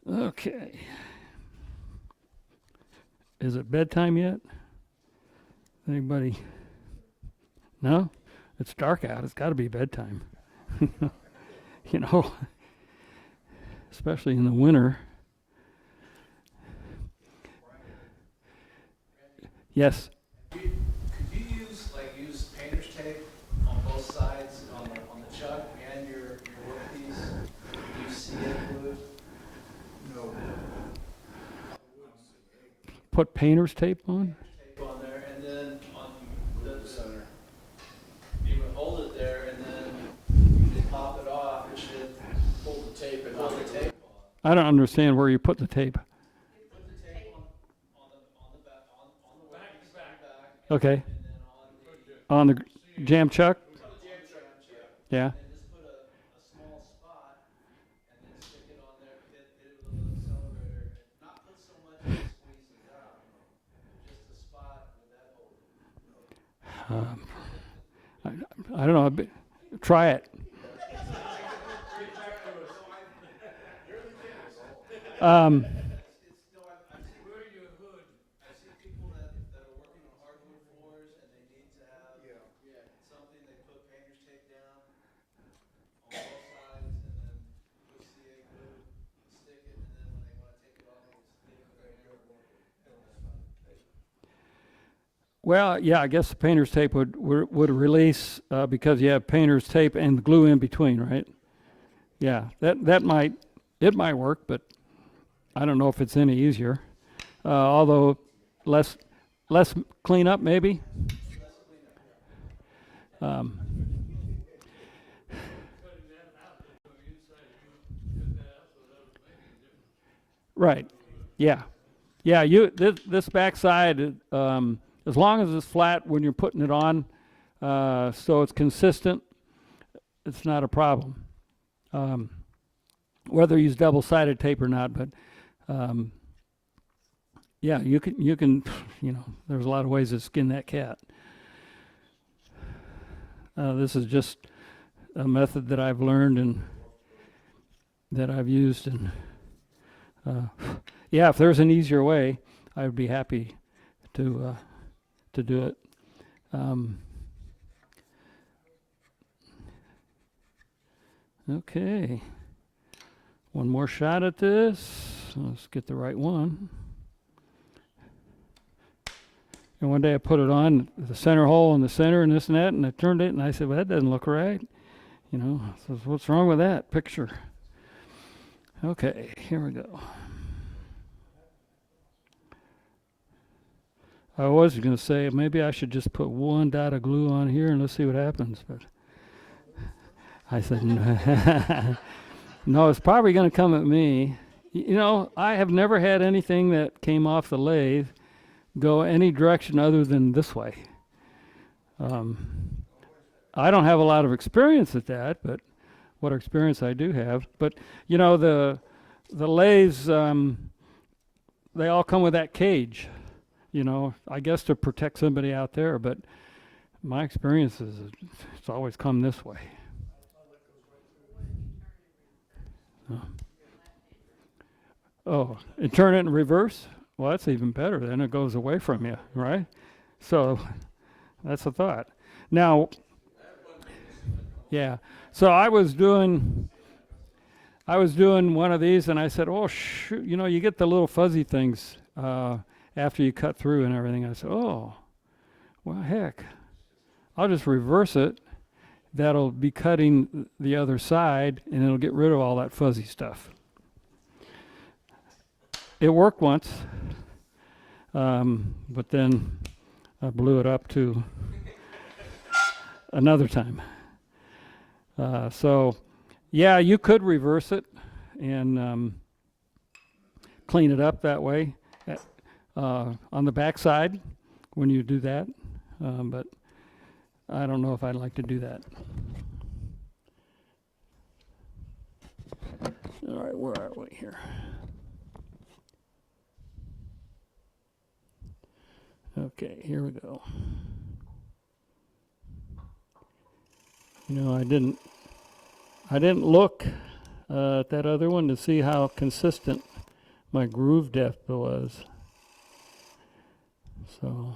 Okay. Is it bedtime yet? Anybody? No? It's dark out. It's got to be bedtime. You know, especially in the winter. Yes? Could you use painter's tape on both sides, on the chuck and your workpiece? Do you see it glued? No. Put painter's tape on? Tape on there, and then on the center. You would hold it there, and then you just pop it off. It should pull the tape and pull the tape off. I don't understand where you put the tape. Put the tape on the back, on the back. Okay. And then on On the jam chuck? the jam chuck. Yeah. And just put a small spot and then stick it on there, hit it with an accelerator, and not put so much that it squeezes out, just a spot with that hole. I don't know. Try it. I've seen people that are working on hardwood floors and they need to have something, they put painter's tape down on both sides and then put CA glue, stick it, and then when they want to take it off, they just stick it right here. Well, yeah, I guess the painter's tape would release because you have painter's tape and glue in between, right? Yeah, that might work, but I don't know if it's any easier. Although less cleanup maybe. Right. Yeah. Yeah. This backside, as long as it's flat when you're putting it on, so it's consistent, it's not a problem. Whether you use double-sided tape or not, but yeah, you can, you know, there's a lot of ways to skin that cat. This is just a method that I've learned and that I've used, and Yeah, if there's an easier way, I would be happy to do it. Okay, one more shot at this. Let's get the right one. And one day I put it on the center hole in the center and this and that, and I turned it and I said, well, that doesn't look right. You know, so what's wrong with that picture? Okay, here we go. I was going to say maybe I should just put one dot of glue on here and let's see what happens, but I said, no, no, it's probably going to come at me. You know, I have never had anything that came off the lathe go any direction other than this way. I don't have a lot of experience at that, but what experience I do have. But, you know, the lathes, they all come with that cage, you know, I guess to protect somebody out there, but my experience is it's always come this way. Oh, and turn it in reverse? Well, that's even better. Then it goes away from you, right? So that's a thought. Now, yeah. So I was doing one of these, and I said, "Oh, shoot! You know, you get the little fuzzy things after you cut through and everything." I said, "Oh, well, heck, I'll just reverse it. That'll be cutting the other side, and it'll get rid of all that fuzzy stuff." It worked once, but then I blew it up to another time. So, yeah, you could reverse it and clean it up that way on the back side when you do that, but I don't know if I'd like to do that. All right, where are we here? Okay, here we go. You know, I didn't look at that other one to see how consistent my groove depth was. So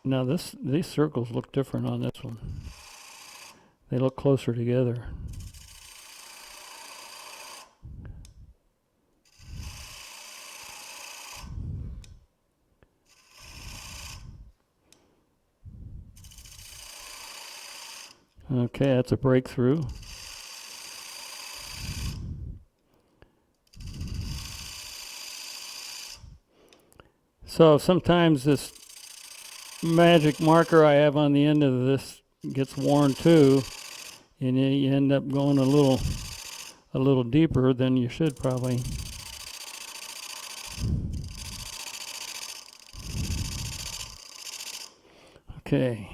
now these circles look different on this one. They look closer together. Okay, that's a breakthrough. So sometimes this magic marker I have on the end of this gets worn too, and you end up going a little deeper than you should probably. Okay.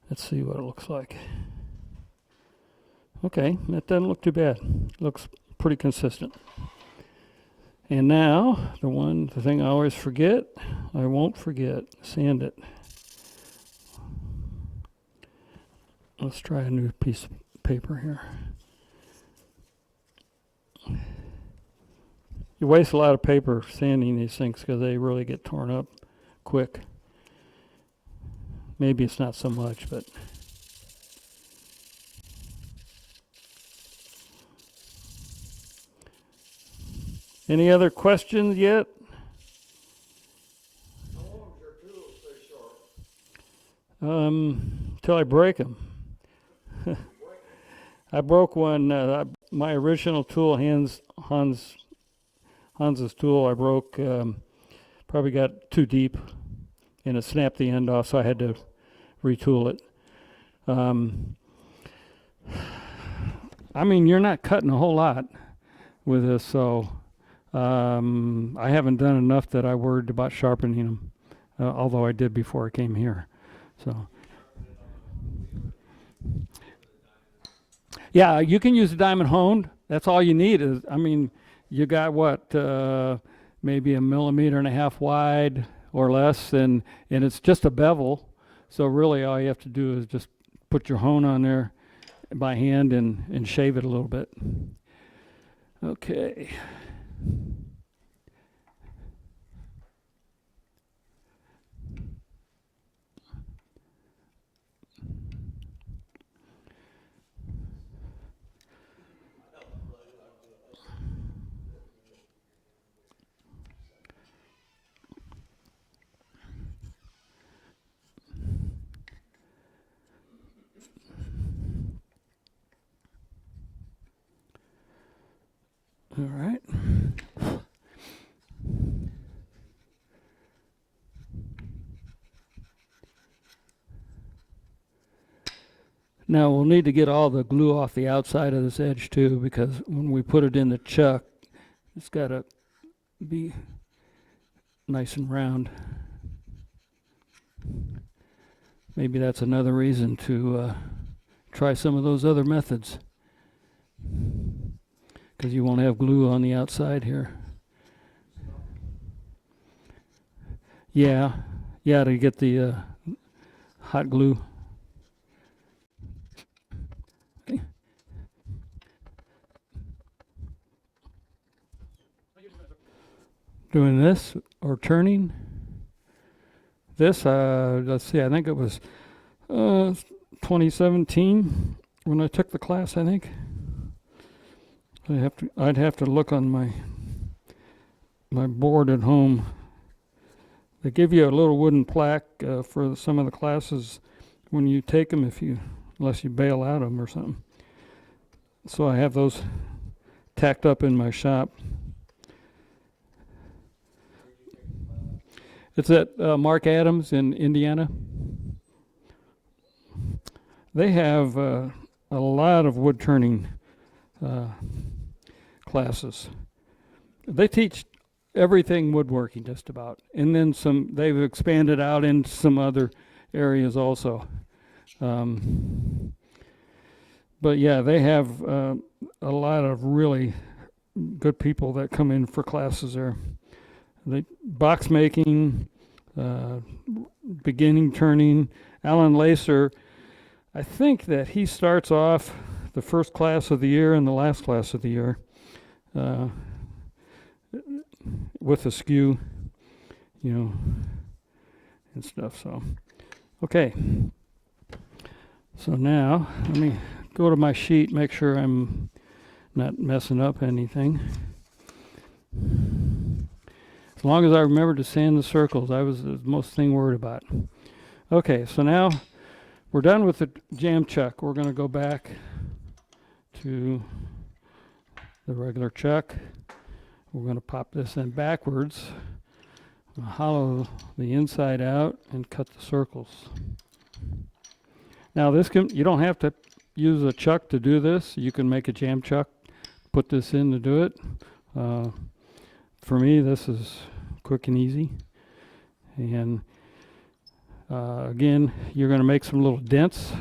Let's see what it looks like. Okay, that doesn't look too bad. Looks pretty consistent. And now, the thing I always forget, I won't forget, sand it. Let's try a new piece of paper here. You waste a lot of paper sanding these things because they really get torn up quick. Maybe it's not so much, but any other questions yet? How long does your tool stay sharp? Till I break them. I broke one. My original tool, Hans's tool, I broke. Probably got too deep, and it snapped the end off, so I had to retool it. I mean, you're not cutting a whole lot with this, so I haven't done enough that I worried about sharpening them, although I did before I came here. So, yeah, you can use a diamond honed. That's all you need. I mean, you got what, maybe 1.5 millimeters wide or less, and it's just a bevel. So really all you have to do is just put your hone on there by hand and shave it a little bit. Okay. All right. Now we'll need to get all the glue off the outside of this edge too, because when we put it in the chuck, it's got to be nice and round. Maybe that's another reason to try some of those other methods, because you won't have glue on the outside here. Yeah, to get the hot glue. Okay. Doing this or turning. This, let's see, I think it was 2017 when I took the class, I think. I'd have to look on my board at home. They give you a little wooden plaque for some of the classes when you take them, unless you bail out of them or something. So I have those tacked up in my shop. It's at Mark Adams in Indiana. They have a lot of wood turning classes. They teach everything woodworking just about, and then some. They've expanded out into some other areas also. But yeah, they have a lot of really good people that come in for classes there. Box making, beginning turning. Alan Lacer, I think that he starts off the first class of the year and the last class of the year with a skew, and stuff. So, okay. So now let me go to my sheet, make sure I'm not messing up anything. As long as I remember to sand the circles, I was the most thing worried about. Okay, so now we're done with the jam chuck. We're going to go back to the regular chuck. We're going to pop this in backwards, hollow the inside out, and cut the circles. Now you don't have to use a chuck to do this. You can make a jam chuck, put this in to do it. For me, this is quick and easy. And again, you're going to make some little dents,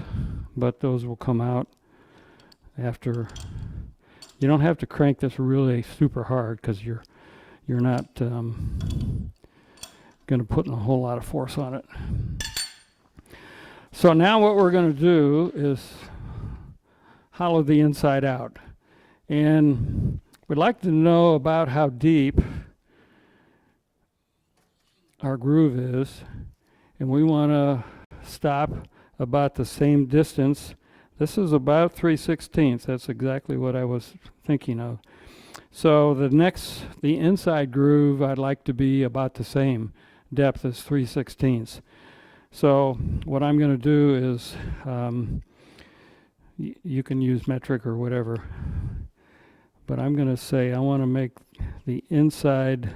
but those will come out after. You don't have to crank this really super hard, because you're not going to put a whole lot of force on it. So now what we're going to do is hollow the inside out. And we'd like to know about how deep our groove is, and we want to stop about the same distance. This is about 3/16. That's exactly what I was thinking of. So the inside groove, I'd like to be about the same depth as 3/16. So what I'm going to do is, you can use metric or whatever, but I'm going to say I want to make the inside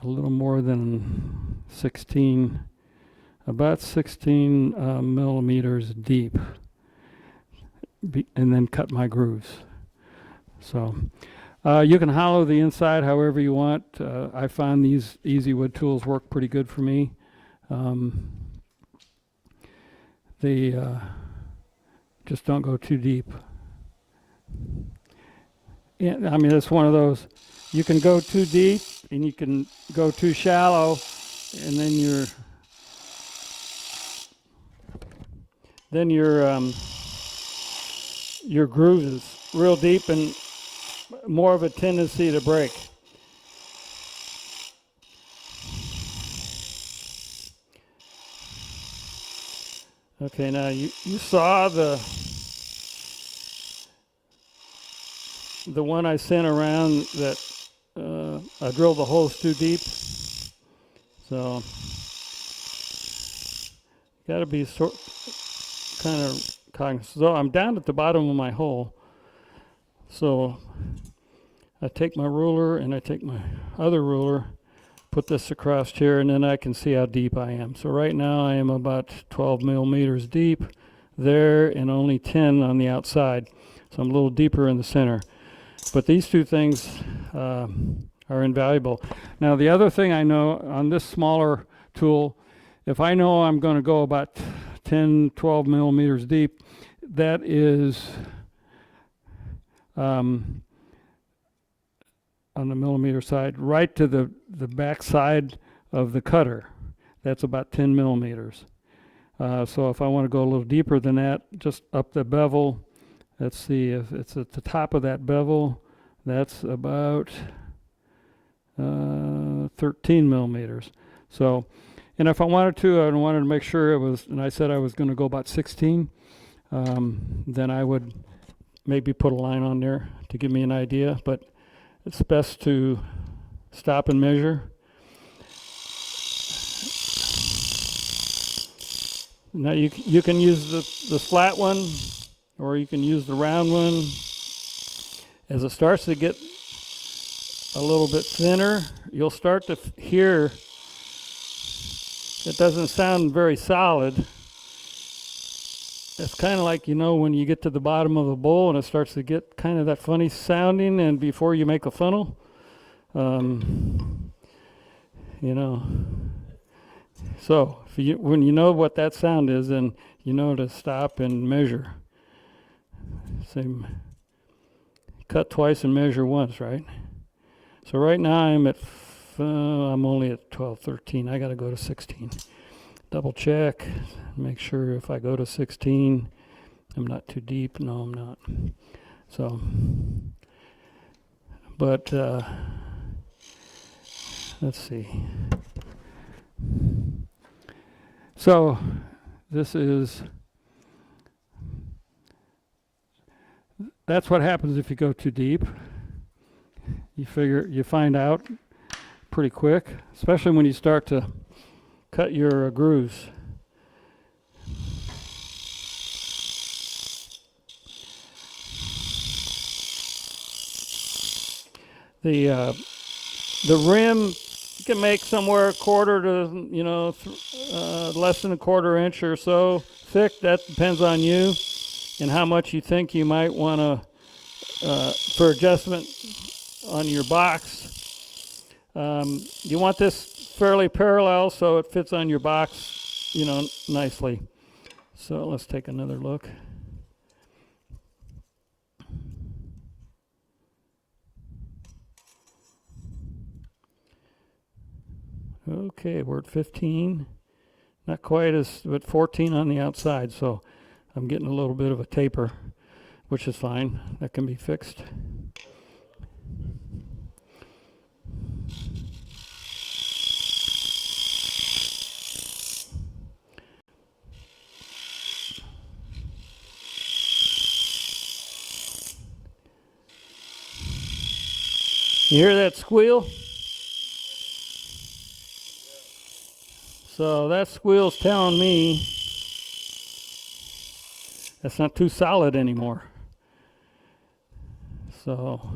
a little more than 16, about 16 millimeters deep, and then cut my grooves. So you can hollow the inside however you want. I find these easy wood tools work pretty good for me. They just don't go too deep. Yeah, I mean, it's one of those, you can go too deep and you can go too shallow, and then your groove is real deep and more of a tendency to break. Okay, now you saw the one I sent around that I drilled the holes too deep. So got to be kind of cognizant. So I'm down at the bottom of my hole. So I take my ruler and I take my other ruler, put this across here, and then I can see how deep I am. So right now I am about 12 millimeters deep there and only 10 on the outside. So I'm a little deeper in the center. But these two things are invaluable. Now the other thing I know on this smaller tool, if I know I'm going to go about 10, 12 millimeters deep, that is on the millimeter side, right to the back side of the cutter. That's about 10 millimeters. So if I want to go a little deeper than that, just up the bevel, let's see if it's at the top of that bevel, that's about 13 millimeters. So, and if I wanted to, I wanted to make sure it was, and I said I was going to go about 16, then I would maybe put a line on there to give me an idea, but it's best to stop and measure. Now you can use the flat one, or you can use the round one. As it starts to get a little bit thinner, you'll start to hear it doesn't sound very solid. It's kind of like, you know, when you get to the bottom of a bowl and it starts to get kind of that funny sounding, and before you make a funnel, you know. So when you know what that sound is, then you know to stop and measure. Same, cut twice and measure once, right? So right now I'm only at 12, 13. I got to go to 16. Double check, make sure if I go to 16, I'm not too deep. No, I'm not. So, but let's see. So that's what happens if you go too deep. You find out pretty quick, especially when you start to cut your grooves. The rim you can make somewhere a quarter to, you know, less than a quarter inch or so thick. That depends on you and how much you think you might want to for adjustment on your box. You want this fairly parallel so it fits on your box, you know, nicely. So let's take another look. Okay, we're at 15. Not quite as, but 14 on the outside, so I'm getting a little bit of a taper, which is fine. That can be fixed. You hear that squeal? So that squeal's telling me that's not too solid anymore. So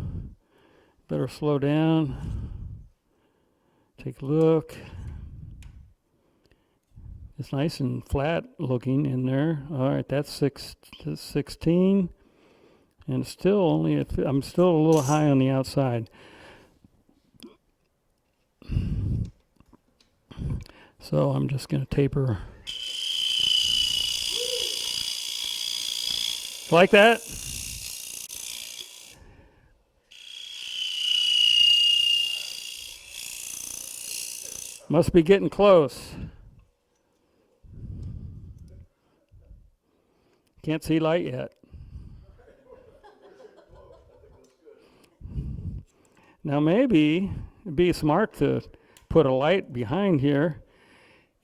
better slow down. Take a look. It's nice and flat looking in there. All right, that's 16. And it's still only, I'm still a little high on the outside. So I'm just going to taper. Like that? Must be getting close. Can't see light yet. Now maybe it'd be smart to put a light behind here,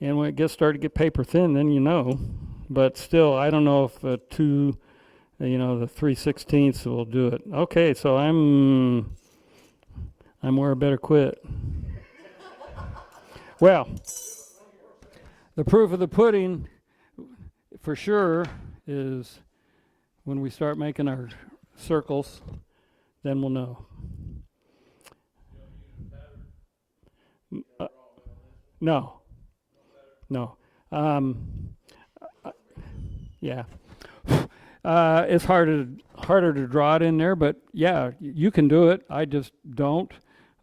and when it gets started to get paper thin, then you know. But still, I don't know if the 3/16 will do it. Okay, so I'm where I better quit. Well, the proof of the pudding, for sure, is when we start making our circles, then we'll know. No. Yeah. It's harder to draw it in there, but yeah, you can do it. I just don't,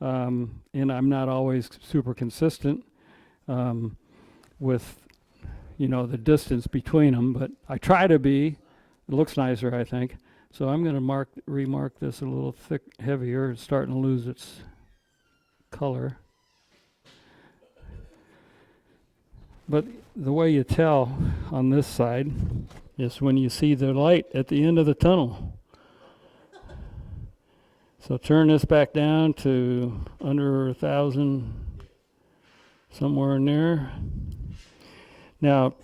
and I'm not always super consistent with, the distance between them. But I try to be. It looks nicer, I think. So I'm going to remark this a little heavier. It's starting to lose its color. But the way you tell on this side is when you see the light at the end of the tunnel. So turn this back down to under 1,000, somewhere in there. Now,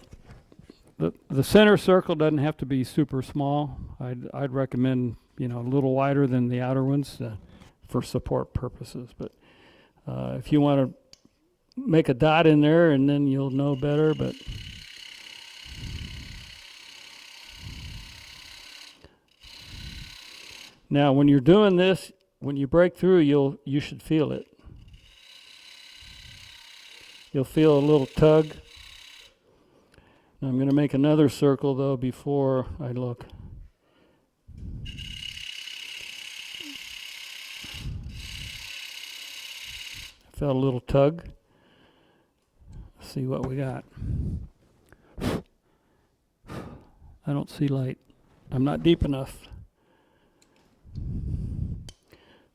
the center circle doesn't have to be super small. I'd recommend, a little wider than the outer ones for support purposes. But if you want to make a dot in there, and then you'll know better. But now, when you're doing this, when you break through, you should feel it. You'll feel a little tug. Now I'm going to make another circle though before I look. I felt a little tug. Let's see what we got. I don't see light. I'm not deep enough.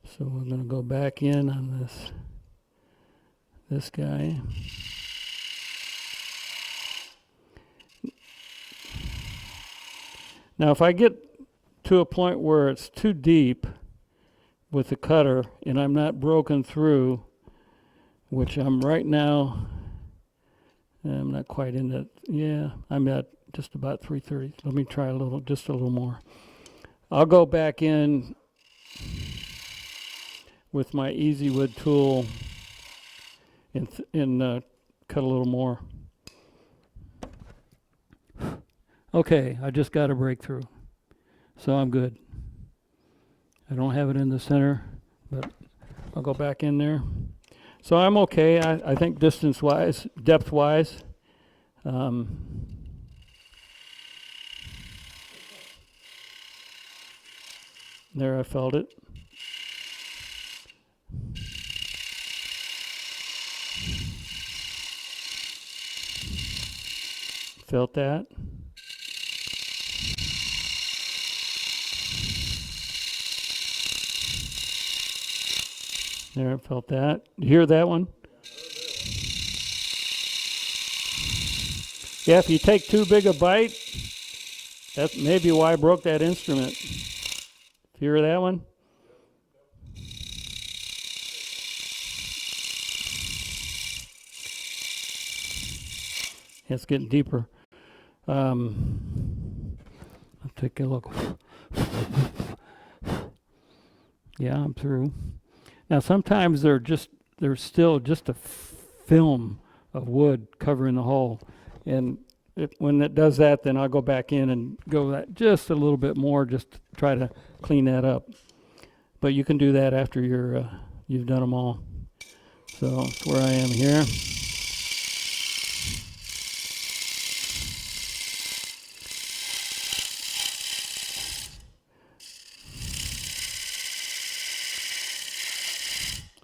So we're going to go back in on this guy. Now if I get to a point where it's too deep with the cutter and I'm not broken through, which I'm right now, I'm not quite in that. Yeah, I'm at just about 330. Let me try just a little more. I'll go back in with my Easy Wood tool and cut a little more. Okay, I just got a breakthrough, so I'm good. I don't have it in the center, but I'll go back in there. So I'm okay, I think distance-wise, depth-wise. There, I felt it. Felt that. There, I felt that. You hear that one? Yeah, if you take too big a bite, that's maybe why I broke that instrument. You hear that one? It's getting deeper. I'll take a look. Yeah, I'm through. Now sometimes there's still just a film of wood covering the hole, and when it does that, then I'll go back in and go that just a little bit more, just to try to clean that up. But you can do that after you've done them all. So that's where I am here.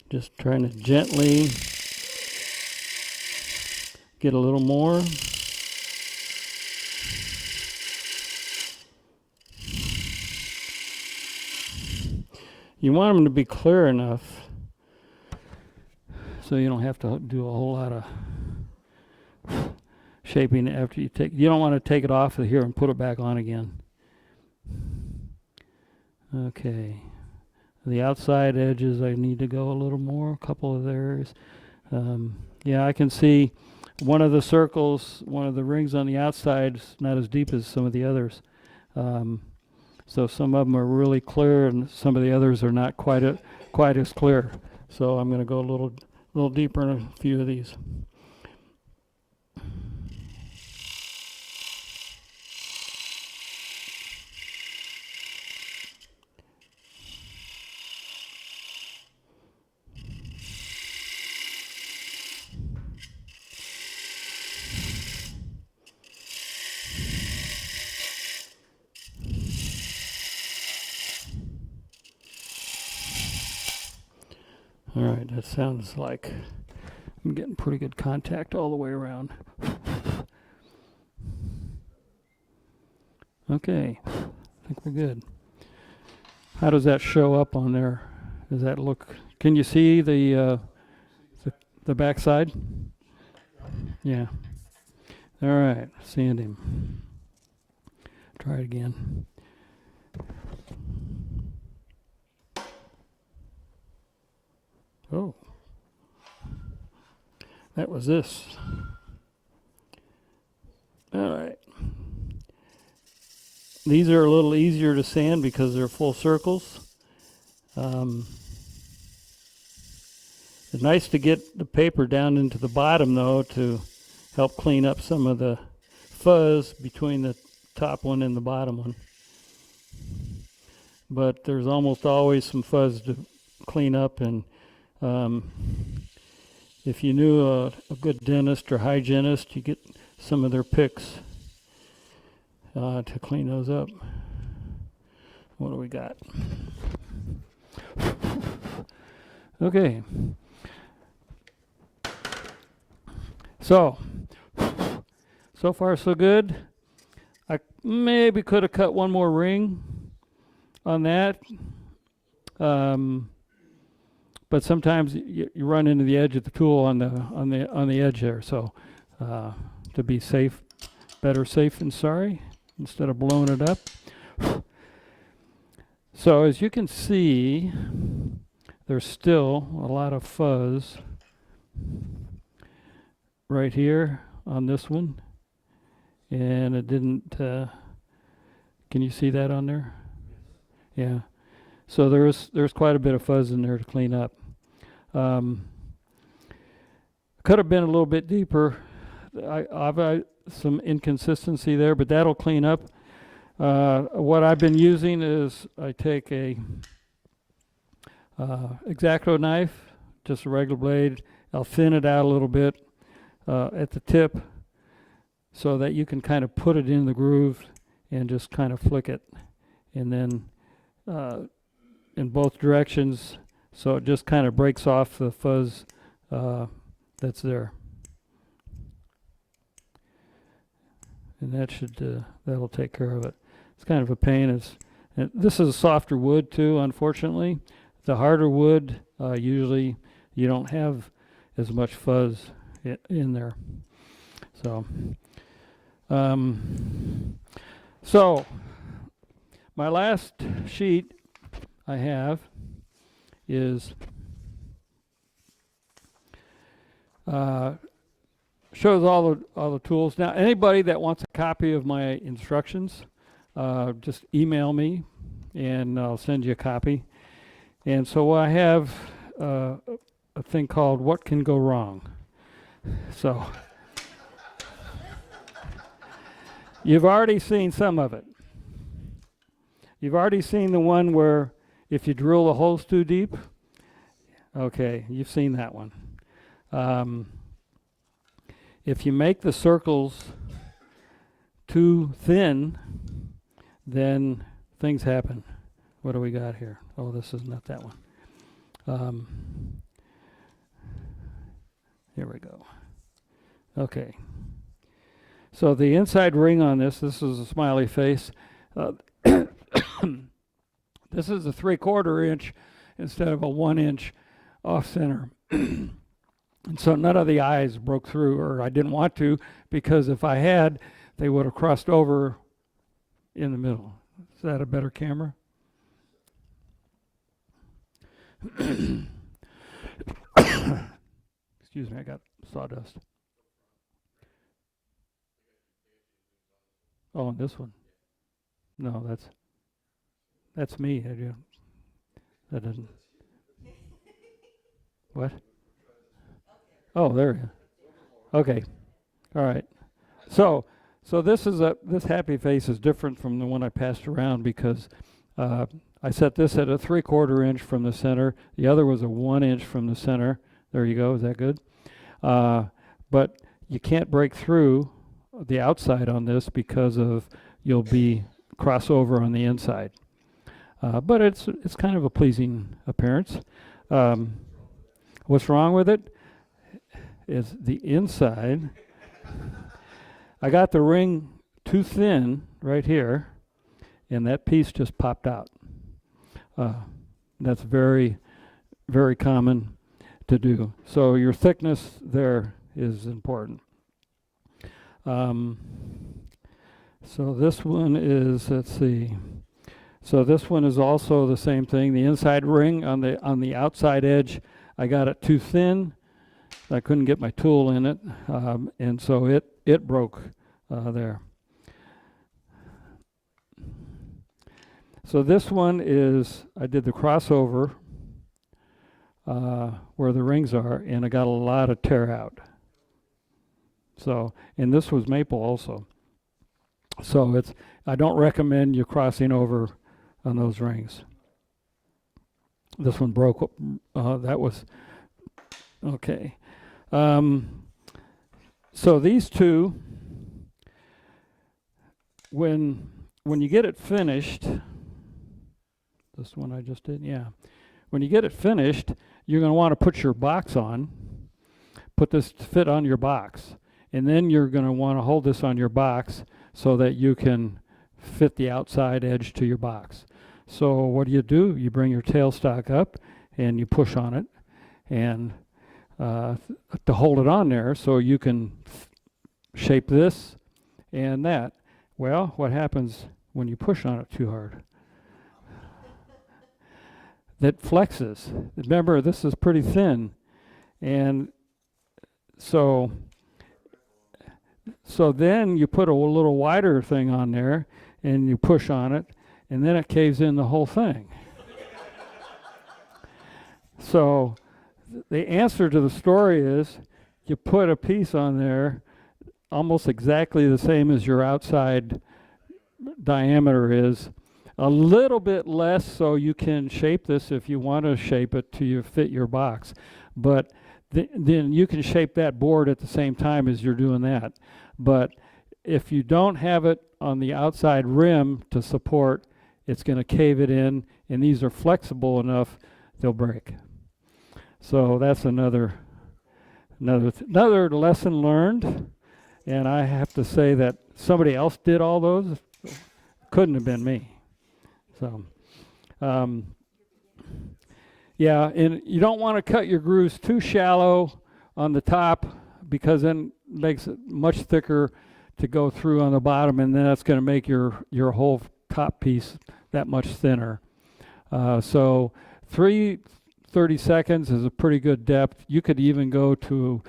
Just trying to gently get a little more. You want them to be clear enough so you don't have to do a whole lot of shaping after you take. You don't want to take it off of here and put it back on again. Okay, the outside edges I need to go a little more, a couple of areas. Yeah, I can see one of the circles, one of the rings on the outside is not as deep as some of the others. So some of them are really clear, and some of the others are not quite as clear. So I'm going to go a little deeper in a few of these. All right, that sounds like I'm getting pretty good contact all the way around. Okay, I think we're good. How does that show up on there? Does that look? Can you see the backside? Yeah. All right, sand him. Try it again. Oh, that was this. All right. These are a little easier to sand because they're full circles. It's nice to get the paper down into the bottom, though, to help clean up some of the fuzz between the top one and the bottom one. But there's almost always some fuzz to clean up, and if you knew a good dentist or hygienist, you get some of their picks to clean those up. What do we got? Okay. So far so good. I maybe could have cut one more ring on that. But sometimes you run into the edge of the tool on the edge there. So to be safe, better safe than sorry, instead of blowing it up. So as you can see, there's still a lot of fuzz right here on this one, and it didn't. Can you see that on there? Yeah. So there's quite a bit of fuzz in there to clean up. Could have been a little bit deeper. I've some inconsistency there, but that'll clean up. What I've been using is I take a X-Acto knife, just a regular blade. I'll thin it out a little bit at the tip so that you can kind of put it in the groove and just kind of flick it, and then in both directions, so it just kind of breaks off the fuzz that's there. And that that'll take care of it. It's kind of a pain. This is a softer wood too, unfortunately. The harder wood, usually you don't have as much fuzz in there. So my last sheet I have is shows all the tools. Now, anybody that wants a copy of my instructions, just email me, and I'll send you a copy. And so I have a thing called "What Can Go Wrong." So you've already seen some of it. You've already seen the one where if you drill the holes too deep. Okay, you've seen that one. If you make the circles too thin, then things happen. What do we got here? Oh, this is not that one. Here we go. Okay. So the inside ring on this is a smiley face. This is a 3/4 inch instead of a 1 inch off center. And so none of the eyes broke through, or I didn't want to, because if I had, they would have crossed over in the middle. Is that a better camera? Excuse me, I got sawdust. Oh, and this one. No, that's me. That doesn't. What? Oh, there you go. Okay. All right. So this happy face is different from the one I passed around because I set this at a 3/4 inch from the center. The other was a 1 inch from the center. There you go. Is that good? But you can't break through the outside on this because of you'll be crossover on the inside. But it's kind of a pleasing appearance. What's wrong with it is the inside. I got the ring too thin right here, and that piece just popped out. That's very, very common to do. So your thickness there is important. So this one is, let's see. So this one is also the same thing. The inside ring on the outside edge, I got it too thin. I couldn't get my tool in it, and so it broke there. So this one is, I did the crossover where the rings are, and I got a lot of tear out. So, and this was maple also. So I don't recommend you crossing over on those rings. This one broke. That was okay. So these two, when you get it finished, this one I just did, yeah. When you get it finished, you're going to want to put your box on. Put this to fit on your box, and then you're going to want to hold this on your box so that you can fit the outside edge to your box. So what do? You bring your tailstock up and you push on it, and to hold it on there so you can shape this and that. Well, what happens when you push on it too hard? That flexes. Remember, this is pretty thin, and so then you put a little wider thing on there and you push on it, and then it caves in the whole thing. So the answer to the story is you put a piece on there almost exactly the same as your outside diameter is, a little bit less so you can shape this if you want to shape it to fit your box. But then you can shape that board at the same time as you're doing that. But if you don't have it on the outside rim to support, it's going to cave it in, and these are flexible enough they'll break. So that's another lesson learned, and I have to say that somebody else did all those. Couldn't have been me. So yeah, and you don't want to cut your grooves too shallow on the top, because then it makes it much thicker to go through on the bottom, and then that's going to make your whole top piece that much thinner. So 30 seconds is a pretty good depth. You could even go to,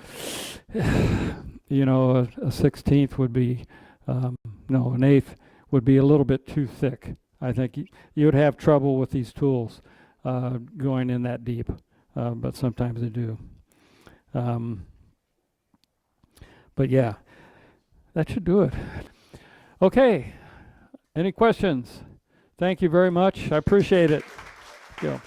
you know, a 1/16 would be, no, an 1/8 would be a little bit too thick. I think you would have trouble with these tools going in that deep, but sometimes they do. But yeah, that should do it. Okay, any questions? Thank you very much. I appreciate it. Go.